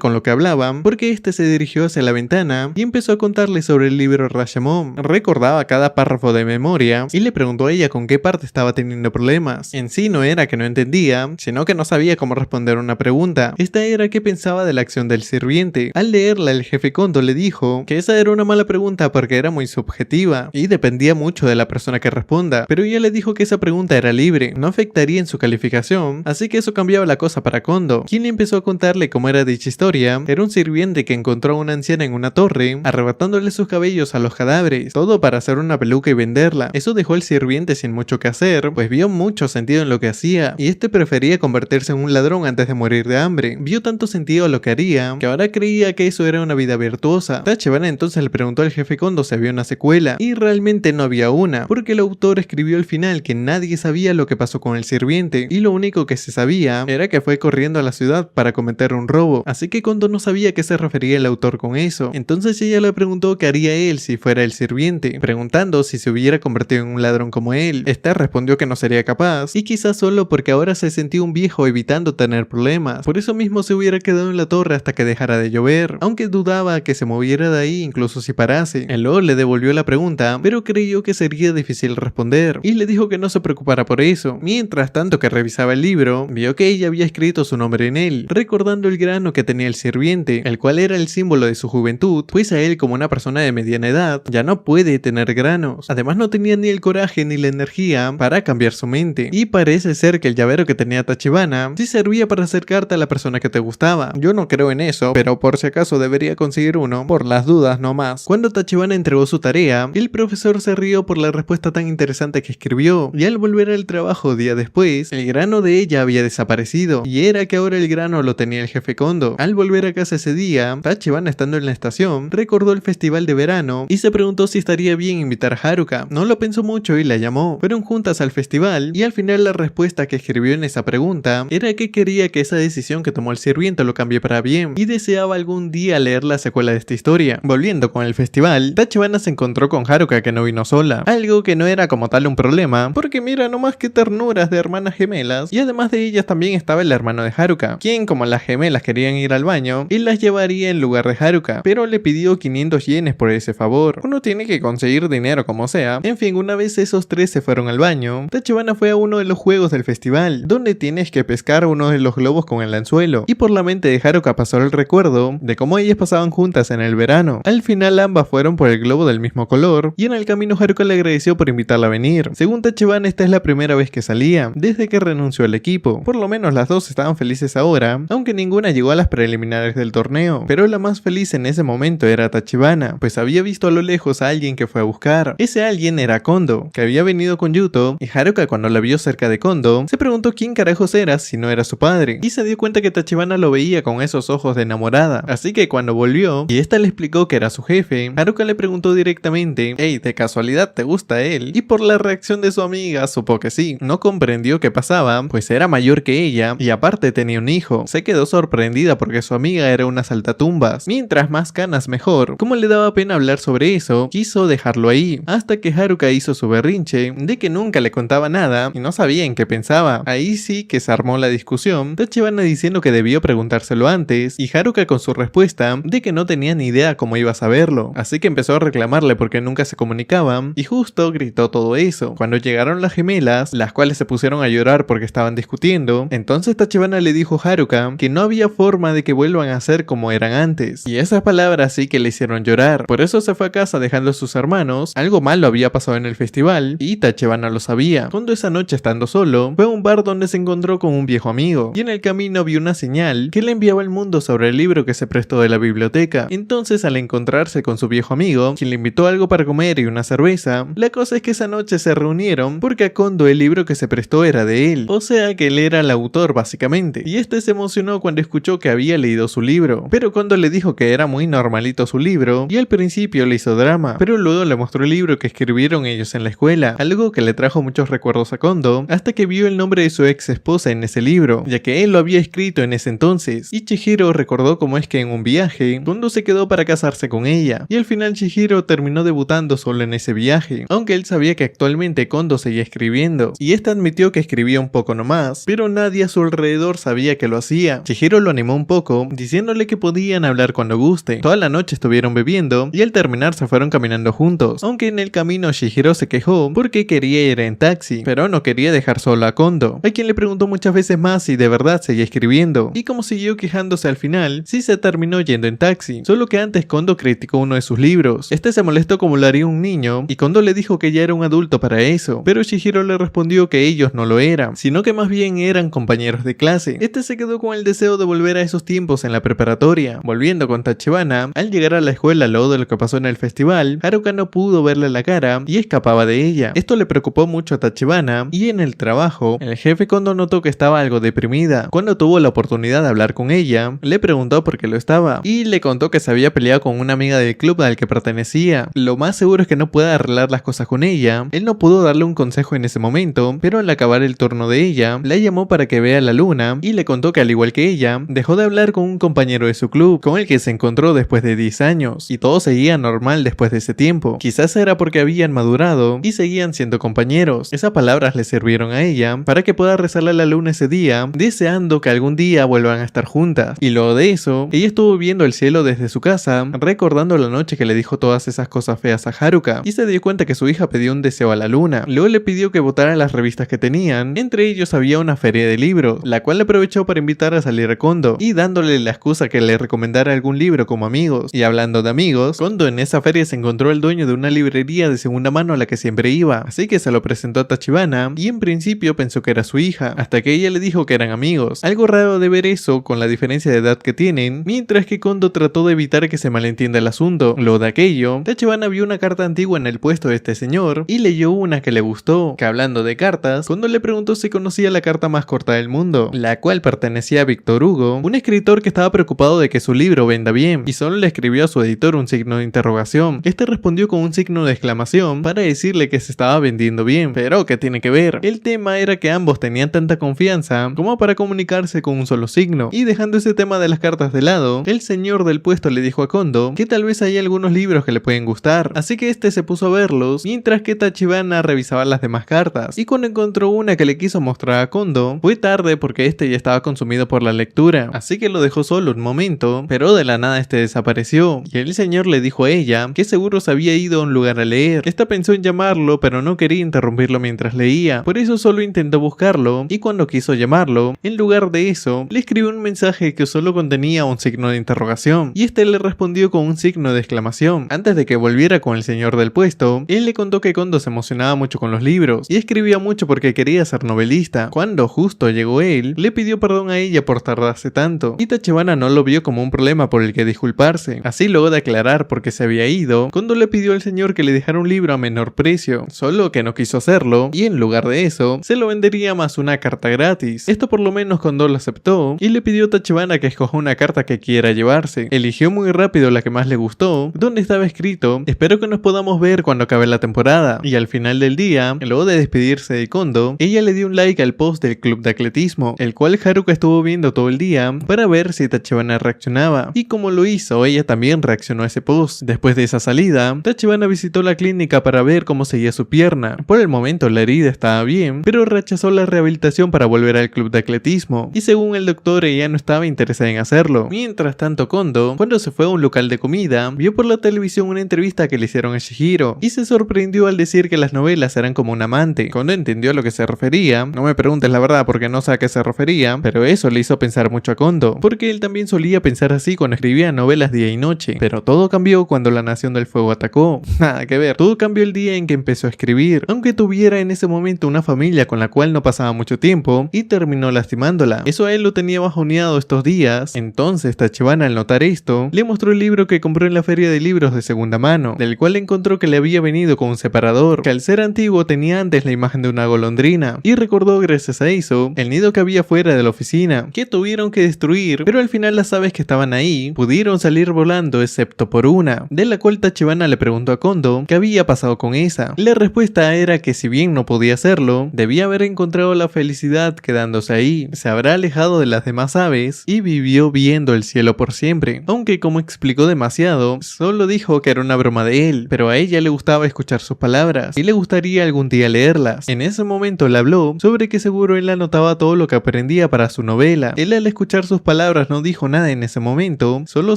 con lo que hablaban porque este se dirigió hacia la ventana y empezó a contarle sobre el libro Rashomon. Recordaba cada párrafo de memoria y le preguntó a ella con qué parte estaba teniendo problemas. En sí no era que no entendía, sino que no sabía cómo responder una pregunta. Esta era qué pensaba de la acción del sirviente. Al leerla el jefe Kondo le dijo que esa era una mala pregunta porque era muy subjetiva y dependía mucho de la persona que responda, pero ella le dijo que esa pregunta era libre, no afectaría en su calificación, así que eso cambiaba la cosa para Kondo, quien empezó a contarle cómo era dicha historia. Era un sirviente que encontró a una anciana en una torre, arrebatándole sus cabellos a los cadáveres, todo para hacer una peluca y venderla. Eso dejó al sirviente sin mucho que hacer, pues vio mucho sentido en lo que hacía, y este prefería convertirse en un ladrón antes de morir de hambre. Vio tanto sentido a lo que haría, que ahora creía que eso era una vida virtuosa. Tachibana entonces le preguntó al jefe Kondo si había una secuela, y realmente no había una, porque el autor escribió al final que nadie sabía lo que pasó con el sirviente, y lo único que se sabía era que fue corriendo a la ciudad para cometer un robo, así que Kondo no sabía a qué se refería el autor con eso. Entonces ella le preguntó qué haría él si fuera el sirviente, preguntando si se hubiera convertido en un ladrón como él. Este respondió que no sería capaz, y quizás solo porque ahora se sentía un viejo evitando tener problemas, por eso mismo se hubiera quedado en la torre hasta que dejara de llover, aunque dudaba que se moviera de ahí incluso si parase. El Lord le devolvió la pregunta, pero creyó que sería difícil responder, y le dijo que no se preocupara por eso. Mientras tanto que revisaba el libro, vio que ella había escrito su nombre en él, recordando el grano que tenía el sirviente, el cual era el símbolo de su juventud, pues a él como una persona de mediana edad, ya no puede tener granos. Además no tenía ni el coraje ni la energía para cambiar su mente, y parece ser que el llavero que tenía Tachibana sí servía para acercarte a la persona que te gustaba. Yo no creo en eso, pero por si acaso debería conseguir uno, por las dudas no más. Cuando Tachibana entregó su tarea, el profesor se rió por la respuesta tan interesante que escribió, y al volver al trabajo día después, el grano de ella había desaparecido, y era que ahora el grano lo tenía el jefe Kondo. Al volver a casa ese día, Tachibana estando en la estación, recordó el festival de verano y se preguntó si estaría bien invitar a Haruka. No lo pensó mucho y la llamó. Fueron juntas al festival y al final la respuesta que escribió en esa pregunta era que quería que esa decisión que tomó el sirviente lo cambie para bien y deseaba algún día leer la secuela de esta historia. Volviendo con el festival, Tachibana se encontró con Haruka que no vino sola, algo que no era como tal un problema, porque mira nomás qué ternuras de hermanas gemelas, y además de ellas también estaba el hermano de Haruka, quien como las gemelas querían ir al baño, él las llevaría en lugar de Haruka, pero le pidió 500 yenes por ese favor. Uno tiene que conseguir dinero como sea. En fin, una vez esos tres se fueron al baño, Tachibana fue a uno de los juegos del festival, donde tienes que pescar uno de los globos con el anzuelo, y por la mente de Haruka pasó el recuerdo de cómo ellas pasaban juntas en el verano. Al final ambas fueron por el globo del mismo color, y en el camino Haruka le agradeció por invitarla a venir. Según Tachibana, esta es la primera vez que salía, desde que renunció al equipo. Por lo menos las dos estaban felices ahora, aunque ninguna llegó a las preliminares del torneo, pero la más feliz en ese momento era Tachibana, pues había visto a lo lejos a alguien que fue a buscar. Ese alguien era Kondo, que había venido con Yuto, y Haruka cuando la vio cerca de Kondo, se preguntó quién carajos era si no era su padre, y se dio cuenta que Tachibana lo veía con esos ojos de enamorada, así que cuando volvió, y esta le explicó que era su jefe, Haruka le preguntó directamente, hey, ¿de casualidad te gusta él? Y por la reacción de su amiga, supo que sí. No comprendió qué pasaba, pues era mayor que ella, y aparte tenía un hijo. Se quedó sorprendida porque su amiga era una saltatumbas. Mientras más canas mejor. Como le daba pena hablar sobre eso, quiso dejarlo ahí, hasta que Haruka hizo su berrinche de que nunca le contaba nada y no sabía en qué pensaba. Ahí sí que se armó la discusión, Tachibana diciendo que debió preguntárselo antes, y Haruka con su respuesta de que no tenía ni idea cómo iba a saberlo. Así que empezó a reclamarle porque nunca se comunicaban, y justo gritó todo eso. Cuando llegaron las gemelas, las cuales se pusieron a llorar porque estaban discutiendo, entonces Tachibana le dijo a Haruka que no había forma de que vuelvan a ser como eran antes, y esas palabras sí que le hicieron llorar. Por eso se fue a casa dejando a sus hermanos. Algo malo había pasado en el festival, y Tachibana lo sabía. Cuando esa noche estando solo, fue a un bar donde se encontró con un viejo amigo, y en el camino vio una señal que le enviaba al mundo sobre el libro que se prestó de la biblioteca. Entonces al encontrarse con su viejo amigo, quien le invitó algo para comer y una cerveza, la cosa es que esa noche se reunieron porque a Kondo el libro que se prestó era de él, o sea que él era el autor básicamente, y este se emocionó cuando escuchó que había leído su libro, pero Kondo le dijo que era muy normalito su libro, y al principio le hizo drama, pero luego le mostró el libro que escribieron ellos en la escuela, algo que le trajo muchos recuerdos a Kondo, hasta que vio el nombre nombre de su ex esposa en ese libro, ya que él lo había escrito en ese entonces, y Chihiro recordó cómo es que en un viaje, Kondo se quedó para casarse con ella, y al final Chihiro terminó debutando solo en ese viaje, aunque él sabía que actualmente Kondo seguía escribiendo, y esta admitió que escribía un poco nomás, pero nadie a su alrededor sabía que lo hacía. Chihiro lo animó un poco, diciéndole que podían hablar cuando guste. Toda la noche estuvieron bebiendo, y al terminar se fueron caminando juntos, aunque en el camino Chihiro se quejó porque quería ir en taxi, pero no quería dejar solo a Kondo, a quien le preguntó muchas veces más si de verdad seguía escribiendo, y como siguió quejándose al final, sí se terminó yendo en taxi, solo que antes Kondo criticó uno de sus libros. Este se molestó como lo haría un niño, y Kondo le dijo que ya era un adulto para eso, pero Chihiro le respondió que ellos no lo eran, sino que más bien eran compañeros de clase. Este se quedó con el deseo de volver a esos tiempos en la preparatoria. Volviendo con Tachibana, al llegar a la escuela luego de lo que pasó en el festival, Haruka no pudo verle la cara y escapaba de ella. Esto le preocupó mucho a Tachibana, y en el trabajo, el jefe Kondo notó que estaba algo deprimida. Cuando tuvo la oportunidad de hablar con ella, le preguntó por qué lo estaba, y le contó que se había peleado con una amiga del club al que pertenecía. Lo más seguro es que no pueda arreglar las cosas con ella. Él no pudo darle un consejo en ese momento, pero al acabar el turno de ella, la llamó para que vea la luna, y le contó que al igual que ella, dejó de hablar con un compañero de su club, con el que se encontró después de 10 años, y todo seguía normal después de ese tiempo. Quizás era porque habían madurado y seguían siendo compañeros. Esas palabras le sirvieron a ella para que pueda rezarle a la luna ese día, deseando que algún día vuelvan a estar juntas. Y luego de eso, ella estuvo viendo el cielo desde su casa, recordando la noche que le dijo todas esas cosas feas a Haruka, y se dio cuenta que su hija pidió un deseo a la luna. Luego le pidió que votara las revistas que tenían, entre ellos había una feria de libros, la cual le aprovechó para invitar a salir a Kondo, y dándole la excusa que le recomendara algún libro como amigos. Y hablando de amigos, Kondo en esa feria se encontró el dueño de una librería de segunda mano a la que siempre iba, así que se lo presentó a Tachibana, y en principio pensó que era su hija, hasta que ella le dijo que eran amigos. Algo raro de ver eso con la diferencia de edad que tienen, mientras que Kondo trató de evitar que se malentienda el asunto. Luego de aquello, Tachibana vio una carta antigua en el puesto de este señor, y leyó una que le gustó, que hablando de cartas, Kondo le preguntó si conocía la carta más corta del mundo, la cual pertenecía a Víctor Hugo, un escritor que estaba preocupado de que su libro venda bien, y solo le escribió a su editor un signo de interrogación. Este respondió con un signo de exclamación para decirle que se estaba vendiendo bien, pero ¿qué tiene que ver? El tema era que ambos tenían tanta confianza como para comunicarse con un solo signo, y dejando ese tema de las cartas de lado, el señor del puesto le dijo a Kondo que tal vez hay algunos libros que le pueden gustar, así que este se puso a verlos, mientras que Tachibana revisaba las demás cartas, y cuando encontró una que le quiso mostrar a Kondo, fue tarde porque este ya estaba consumido por la lectura, así que lo dejó solo un momento, pero de la nada este desapareció, y el señor le dijo a ella que seguro se había ido a un lugar a leer. Esta pensó en llamarlo, pero no quería interrumpirlo mientras leía, por eso solo intentó buscarlo, y cuando quiso llamarlo, en lugar de eso, le escribió un mensaje que solo contenía un signo de interrogación, y este le respondió con un signo de exclamación. Antes de que volviera con el señor del puesto, él le contó que Kondo se emocionaba mucho con los libros, y escribía mucho porque quería ser novelista. Cuando justo llegó él, le pidió perdón a ella por tardarse tanto, y Tachibana no lo vio como un problema por el que disculparse. Así, luego de aclarar por qué se había ido, Kondo le pidió al señor que le dejara un libro a menor precio, solo que no quiso hacerlo, y en lugar de eso, se lo vendería más una carta gratis. Esto por lo menos Kondo lo aceptó, y le pidió a Tachibana que escoja una carta que quiera llevarse. Eligió muy rápido la que más le gustó, donde estaba escrito: espero que nos podamos ver cuando acabe la temporada. Y al final del día, luego de despedirse de Kondo, ella le dio un like al post del club de atletismo, el cual Haruka estuvo viendo todo el día para ver si Tachibana reaccionaba, y como lo hizo, ella también reaccionó a ese post. Después de esa salida, Tachibana visitó la clínica para ver cómo seguía su pierna. Por el momento la herida estaba bien, pero rechazó la rehabilitación para volver al club de atletismo, y según el doctor ella no estaba interesada en hacerlo. Mientras tanto, Kondo, cuando se fue a un local de comida, vio por la televisión una entrevista que le hicieron a Chihiro, y se sorprendió al decir que las novelas eran como un amante. Kondo entendió a lo que se refería, no me preguntes la verdad porque no sé a qué se refería, pero eso le hizo pensar mucho a Kondo, porque él también solía pensar así cuando escribía novelas día y noche. Pero todo cambió cuando la Nación del Fuego atacó. Nada que ver, todo cambió el día en que empezó a escribir, aunque tuviera en ese momento una familia con la cual no pasaba mucho tiempo, y terminó lastimándola. Eso a él lo tenía bajoneado estos días. Entonces Tachibana, al notar esto, le mostró el libro que compró en la feria de libros de segunda mano, del cual encontró que le había venido con un separador, que al ser antiguo tenía antes la imagen de una golondrina, y recordó gracias a eso el nido que había fuera de la oficina, que tuvieron que destruir, pero al final las aves que estaban ahí pudieron salir volando excepto por una, de la cual Tachibana le preguntó a Kondo qué había pasado con esa. La respuesta era que si bien no podía hacerlo, debía haber encontrado encontrado la felicidad quedándose ahí, se habrá alejado de las demás aves y vivió viendo el cielo por siempre. Aunque como explicó demasiado, solo dijo que era una broma de él, pero a ella le gustaba escuchar sus palabras y le gustaría algún día leerlas. En ese momento le habló sobre que seguro él anotaba todo lo que aprendía para su novela. Él al escuchar sus palabras no dijo nada en ese momento, solo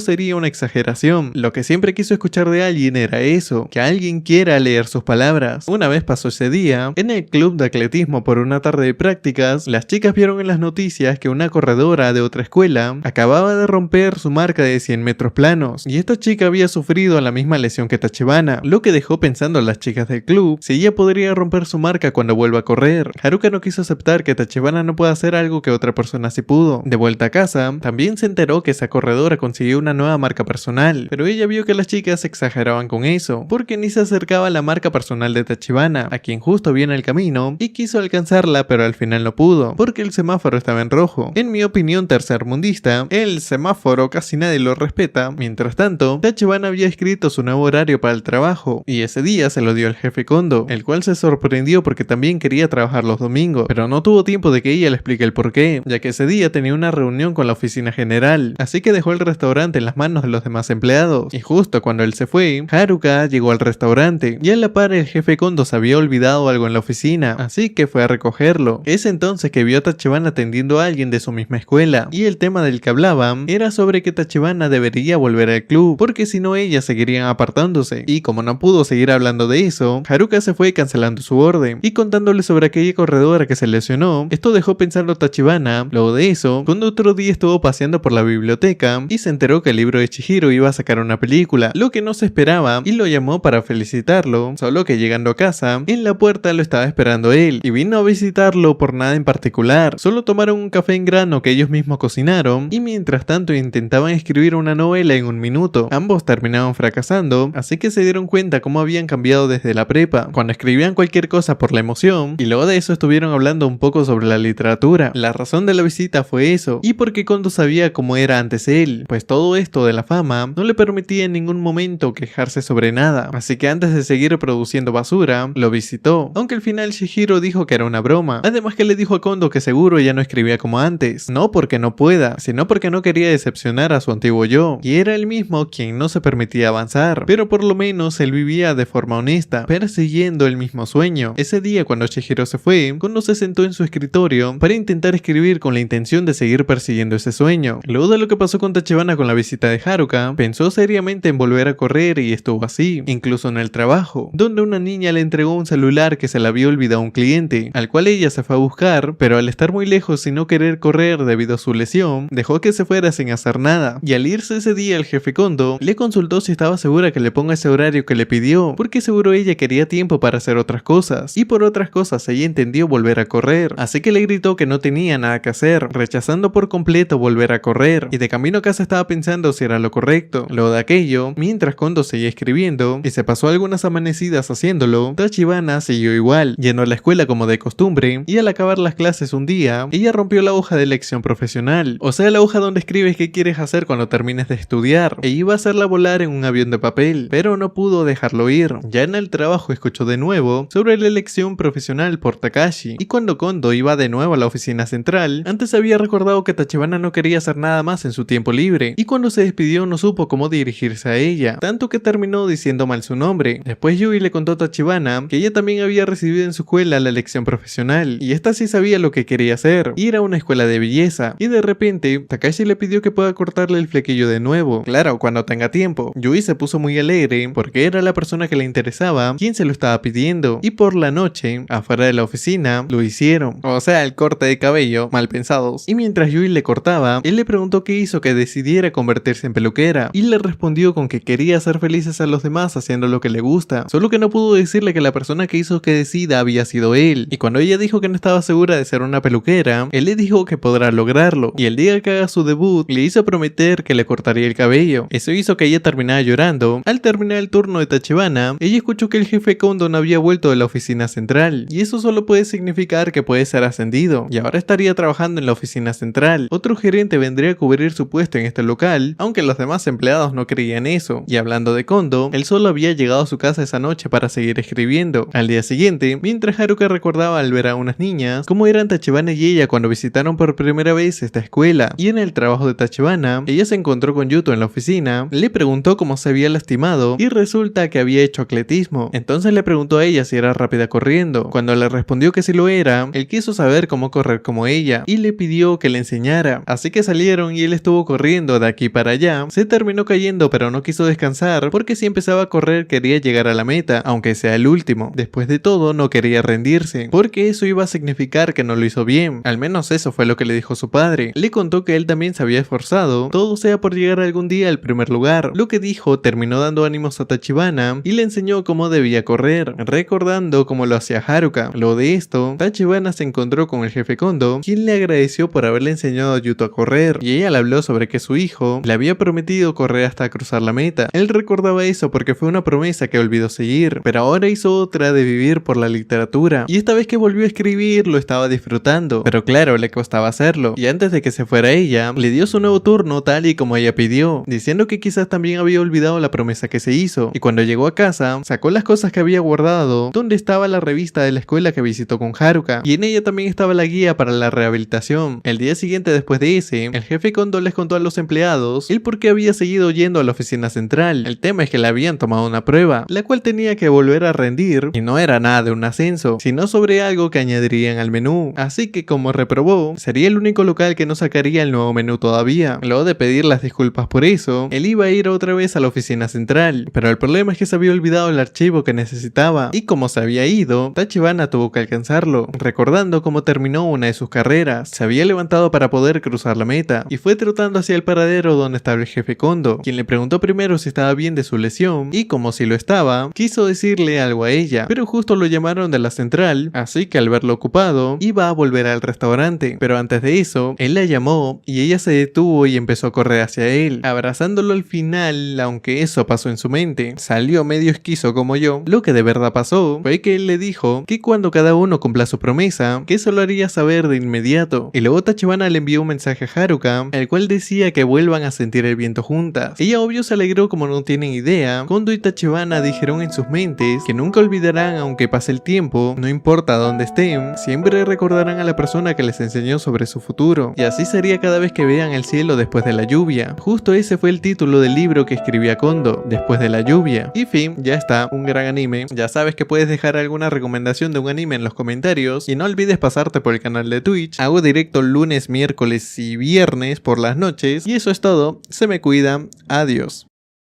sería una exageración. Lo que siempre quiso escuchar de alguien era eso, que alguien quiera leer sus palabras. Una vez pasó ese día, en el club de atletismo por una tarde de prácticas, las chicas vieron en las noticias que una corredora de otra escuela acababa de romper su marca de 100 metros planos, y esta chica había sufrido la misma lesión que Tachibana, lo que dejó pensando a las chicas del club si ella podría romper su marca cuando vuelva a correr. Haruka no quiso aceptar que Tachibana no pueda hacer algo que otra persona sí pudo. De vuelta a casa, también se enteró que esa corredora consiguió una nueva marca personal, pero ella vio que las chicas exageraban con eso, porque ni se acercaba a la marca personal de Tachibana, a quien justo vio en el camino, y quiso alcanzarla pero al final no pudo, porque el semáforo estaba en rojo. En mi opinión tercermundista, el semáforo casi nadie lo respeta. Mientras tanto, Tachibana había escrito su nuevo horario para el trabajo, y ese día se lo dio al jefe Kondo, el cual se sorprendió porque también quería trabajar los domingos, pero no tuvo tiempo de que ella le explique el porqué, ya que ese día tenía una reunión con la oficina general, así que dejó el restaurante en las manos de los demás empleados. Y justo cuando él se fue, Haruka llegó al restaurante, y a la par el jefe Kondo se había olvidado algo en la oficina, así que fue a recogerlo. Es entonces que vio a Tachibana atendiendo a alguien de su misma escuela, y el tema del que hablaban era sobre que Tachibana debería volver al club, porque si no ellas seguirían apartándose, y como no pudo seguir hablando de eso, Haruka se fue cancelando su orden, y contándole sobre aquella corredora que se lesionó. Esto dejó pensando a Tachibana. Luego de eso, cuando otro día estuvo paseando por la biblioteca, y se enteró que el libro de Chihiro iba a sacar una película, lo que no se esperaba, y lo llamó para felicitarlo, solo que llegando a casa, en la puerta lo estaba esperando él, y vino a visitarlo por nada en particular. Solo tomaron un café en grano que ellos mismos cocinaron, y mientras tanto intentaban escribir una novela en un minuto. Ambos terminaron fracasando, así que se dieron cuenta cómo habían cambiado desde la prepa, cuando escribían cualquier cosa por la emoción, y luego de eso estuvieron hablando un poco sobre la literatura. La razón de la visita fue eso, y porque Kondo sabía cómo era antes él, pues todo esto de la fama no le permitía en ningún momento quejarse sobre nada, así que antes de seguir produciendo basura, lo visitó, aunque al final Chihiro dijo que era una broma. Además que le dijo a Kondo que seguro ya no escribía como antes, no porque no pueda, sino porque no quería decepcionar a su antiguo yo, y era él mismo quien no se permitía avanzar, pero por lo menos él vivía de forma honesta, persiguiendo el mismo sueño. Ese día cuando Chihiro se fue, Kondo se sentó en su escritorio para intentar escribir con la intención de seguir persiguiendo ese sueño. Luego de lo que pasó con Tachibana con la visita de Haruka, pensó seriamente en volver a correr y estuvo así, incluso en el trabajo, donde una niña le entregó un celular que se le había olvidado a un cliente, al cual ella se fue a buscar, pero al estar muy lejos y no querer correr debido a su lesión, dejó que se fuera sin hacer nada. Y al irse ese día el jefe Kondo le consultó si estaba segura que le ponga ese horario que le pidió, porque seguro ella quería tiempo para hacer otras cosas, y por otras cosas ella entendió volver a correr, así que le gritó que no tenía nada que hacer, rechazando por completo volver a correr, y de camino a casa estaba pensando si era lo correcto. Luego de aquello, mientras Kondo seguía escribiendo, y se pasó algunas amanecidas haciéndolo, Tachibana siguió igual, yendo a la escuela como de costumbre, y al acabar las clases un día, ella rompió la hoja de elección profesional, o sea la hoja donde escribes qué quieres hacer cuando termines de estudiar, e iba a hacerla volar en un avión de papel, pero no pudo dejarlo ir. Ya en el trabajo escuchó de nuevo sobre la elección profesional por Takashi, y cuando Kondo iba de nuevo a la oficina central, antes había recordado que Tachibana no quería hacer nada más en su tiempo libre, y cuando se despidió no supo cómo dirigirse a ella, tanto que terminó diciendo mal su nombre. Después Yui le contó a Tachibana que ella también había recibido en su escuela la elección profesional, y esta sí sabía lo que quería hacer, ir a una escuela de belleza, y de repente Takashi le pidió que pueda cortarle el flequillo de nuevo, claro, cuando tenga tiempo. Yui se puso muy alegre, porque era la persona que le interesaba quien se lo estaba pidiendo, y por la noche, afuera de la oficina, lo hicieron, o sea, el corte de cabello, mal pensados. Y mientras Yui le cortaba, él le preguntó qué hizo que decidiera convertirse en peluquera, y le respondió con que quería hacer felices a los demás haciendo lo que le gusta, solo que no pudo decirle que la persona que hizo que decida había sido él, y cuando ella dijo que no estaba segura de ser una peluquera, él le dijo que podrá lograrlo, y el día que haga su debut, le hizo prometer que le cortaría el cabello. Eso hizo que ella terminara llorando. Al terminar el turno de Tachibana, ella escuchó que el jefe Kondo no había vuelto de la oficina central, y eso solo puede significar que puede ser ascendido, y ahora estaría trabajando en la oficina central. Otro gerente vendría a cubrir su puesto en este local, aunque los demás empleados no creían eso. Y hablando de Kondo, él solo había llegado a su casa esa noche para seguir escribiendo. Al día siguiente, mientras Haruka recordaba al ver a unas niñas cómo eran Tachibana y ella cuando visitaron por primera vez esta escuela. Y en el trabajo de Tachibana, ella se encontró con Yuto en la oficina, le preguntó cómo se había lastimado y resulta que había hecho atletismo. Entonces le preguntó a ella si era rápida corriendo. Cuando le respondió que sí lo era, él quiso saber cómo correr como ella y le pidió que le enseñara. Así que salieron y él estuvo corriendo de aquí para allá. Se terminó cayendo pero no quiso descansar porque si empezaba a correr quería llegar a la meta, aunque sea el último. Después de todo no quería rendirse, porque eso iba a significar que no lo hizo bien. Al menos eso fue lo que le dijo su padre. Le contó que él también se había esforzado, todo sea por llegar algún día al primer lugar. Lo que dijo terminó dando ánimos a Tachibana y le enseñó cómo debía correr, recordando cómo lo hacía Haruka. Luego de esto, Tachibana se encontró con el jefe Kondo, quien le agradeció por haberle enseñado a Yuto a correr, y ella le habló sobre que su hijo le había prometido correr hasta cruzar la meta. Él recordaba eso porque fue una promesa que olvidó seguir, pero ahora hizo otra de vivir por la literatura, y esta vez que volvió a escribir lo estaba disfrutando, pero claro, le costaba hacerlo, y antes de que se fuera ella, le dio su nuevo turno tal y como ella pidió, diciendo que quizás también había olvidado la promesa que se hizo, y cuando llegó a casa, sacó las cosas que había guardado, donde estaba la revista de la escuela que visitó con Haruka, y en ella también estaba la guía para la rehabilitación. El día siguiente después de ese, el jefe Kondo les contó a los empleados el por qué había seguido yendo a la oficina central. El tema es que le habían tomado una prueba, la cual tenía que volver a rendir, y no era nada de un ascenso, sino sobre algo que añadirían al menú, así que como reprobó, sería el único local que no sacaría el nuevo menú todavía. Luego de pedir las disculpas por eso, él iba a ir otra vez a la oficina central, pero el problema es que se había olvidado el archivo que necesitaba, y como se había ido, Tachibana tuvo que alcanzarlo, recordando cómo terminó una de sus carreras. Se había levantado para poder cruzar la meta, y fue trotando hacia el paradero donde estaba el jefe Kondo, quien le preguntó primero si estaba bien de su lesión, y como si lo estaba, quiso decirle algo a ella, pero justo lo llamaron de la central, así que al verlo ocupado, iba a volver al restaurante, pero antes de eso, él la llamó, y ella se detuvo y empezó a correr hacia él, abrazándolo al final, aunque eso pasó en su mente. Salió medio esquizo como yo. Lo que de verdad pasó fue que él le dijo que cuando cada uno cumpla su promesa, que eso lo haría saber de inmediato, y luego Tachibana le envió un mensaje a Haruka, el cual decía que vuelvan a sentir el viento juntas. Ella obvio se alegró como no tienen idea. Kondo y Tachibana dijeron en sus mentes que nunca olvidarán aunque pase el tiempo, no importa dónde estén, siempre recordarán a la persona que les enseñó sobre su futuro, y así sería cada vez que vean el cielo después de la lluvia. Justo ese fue el título del libro que escribía Kondo, Después de la lluvia. Y fin, ya está, un gran anime. Ya sabes que puedes dejar alguna recomendación de un anime en los comentarios, y no olvides pasarte por el canal de Twitch. Hago directo lunes, miércoles y viernes por las noches, y eso es todo. Se me cuidan, adiós.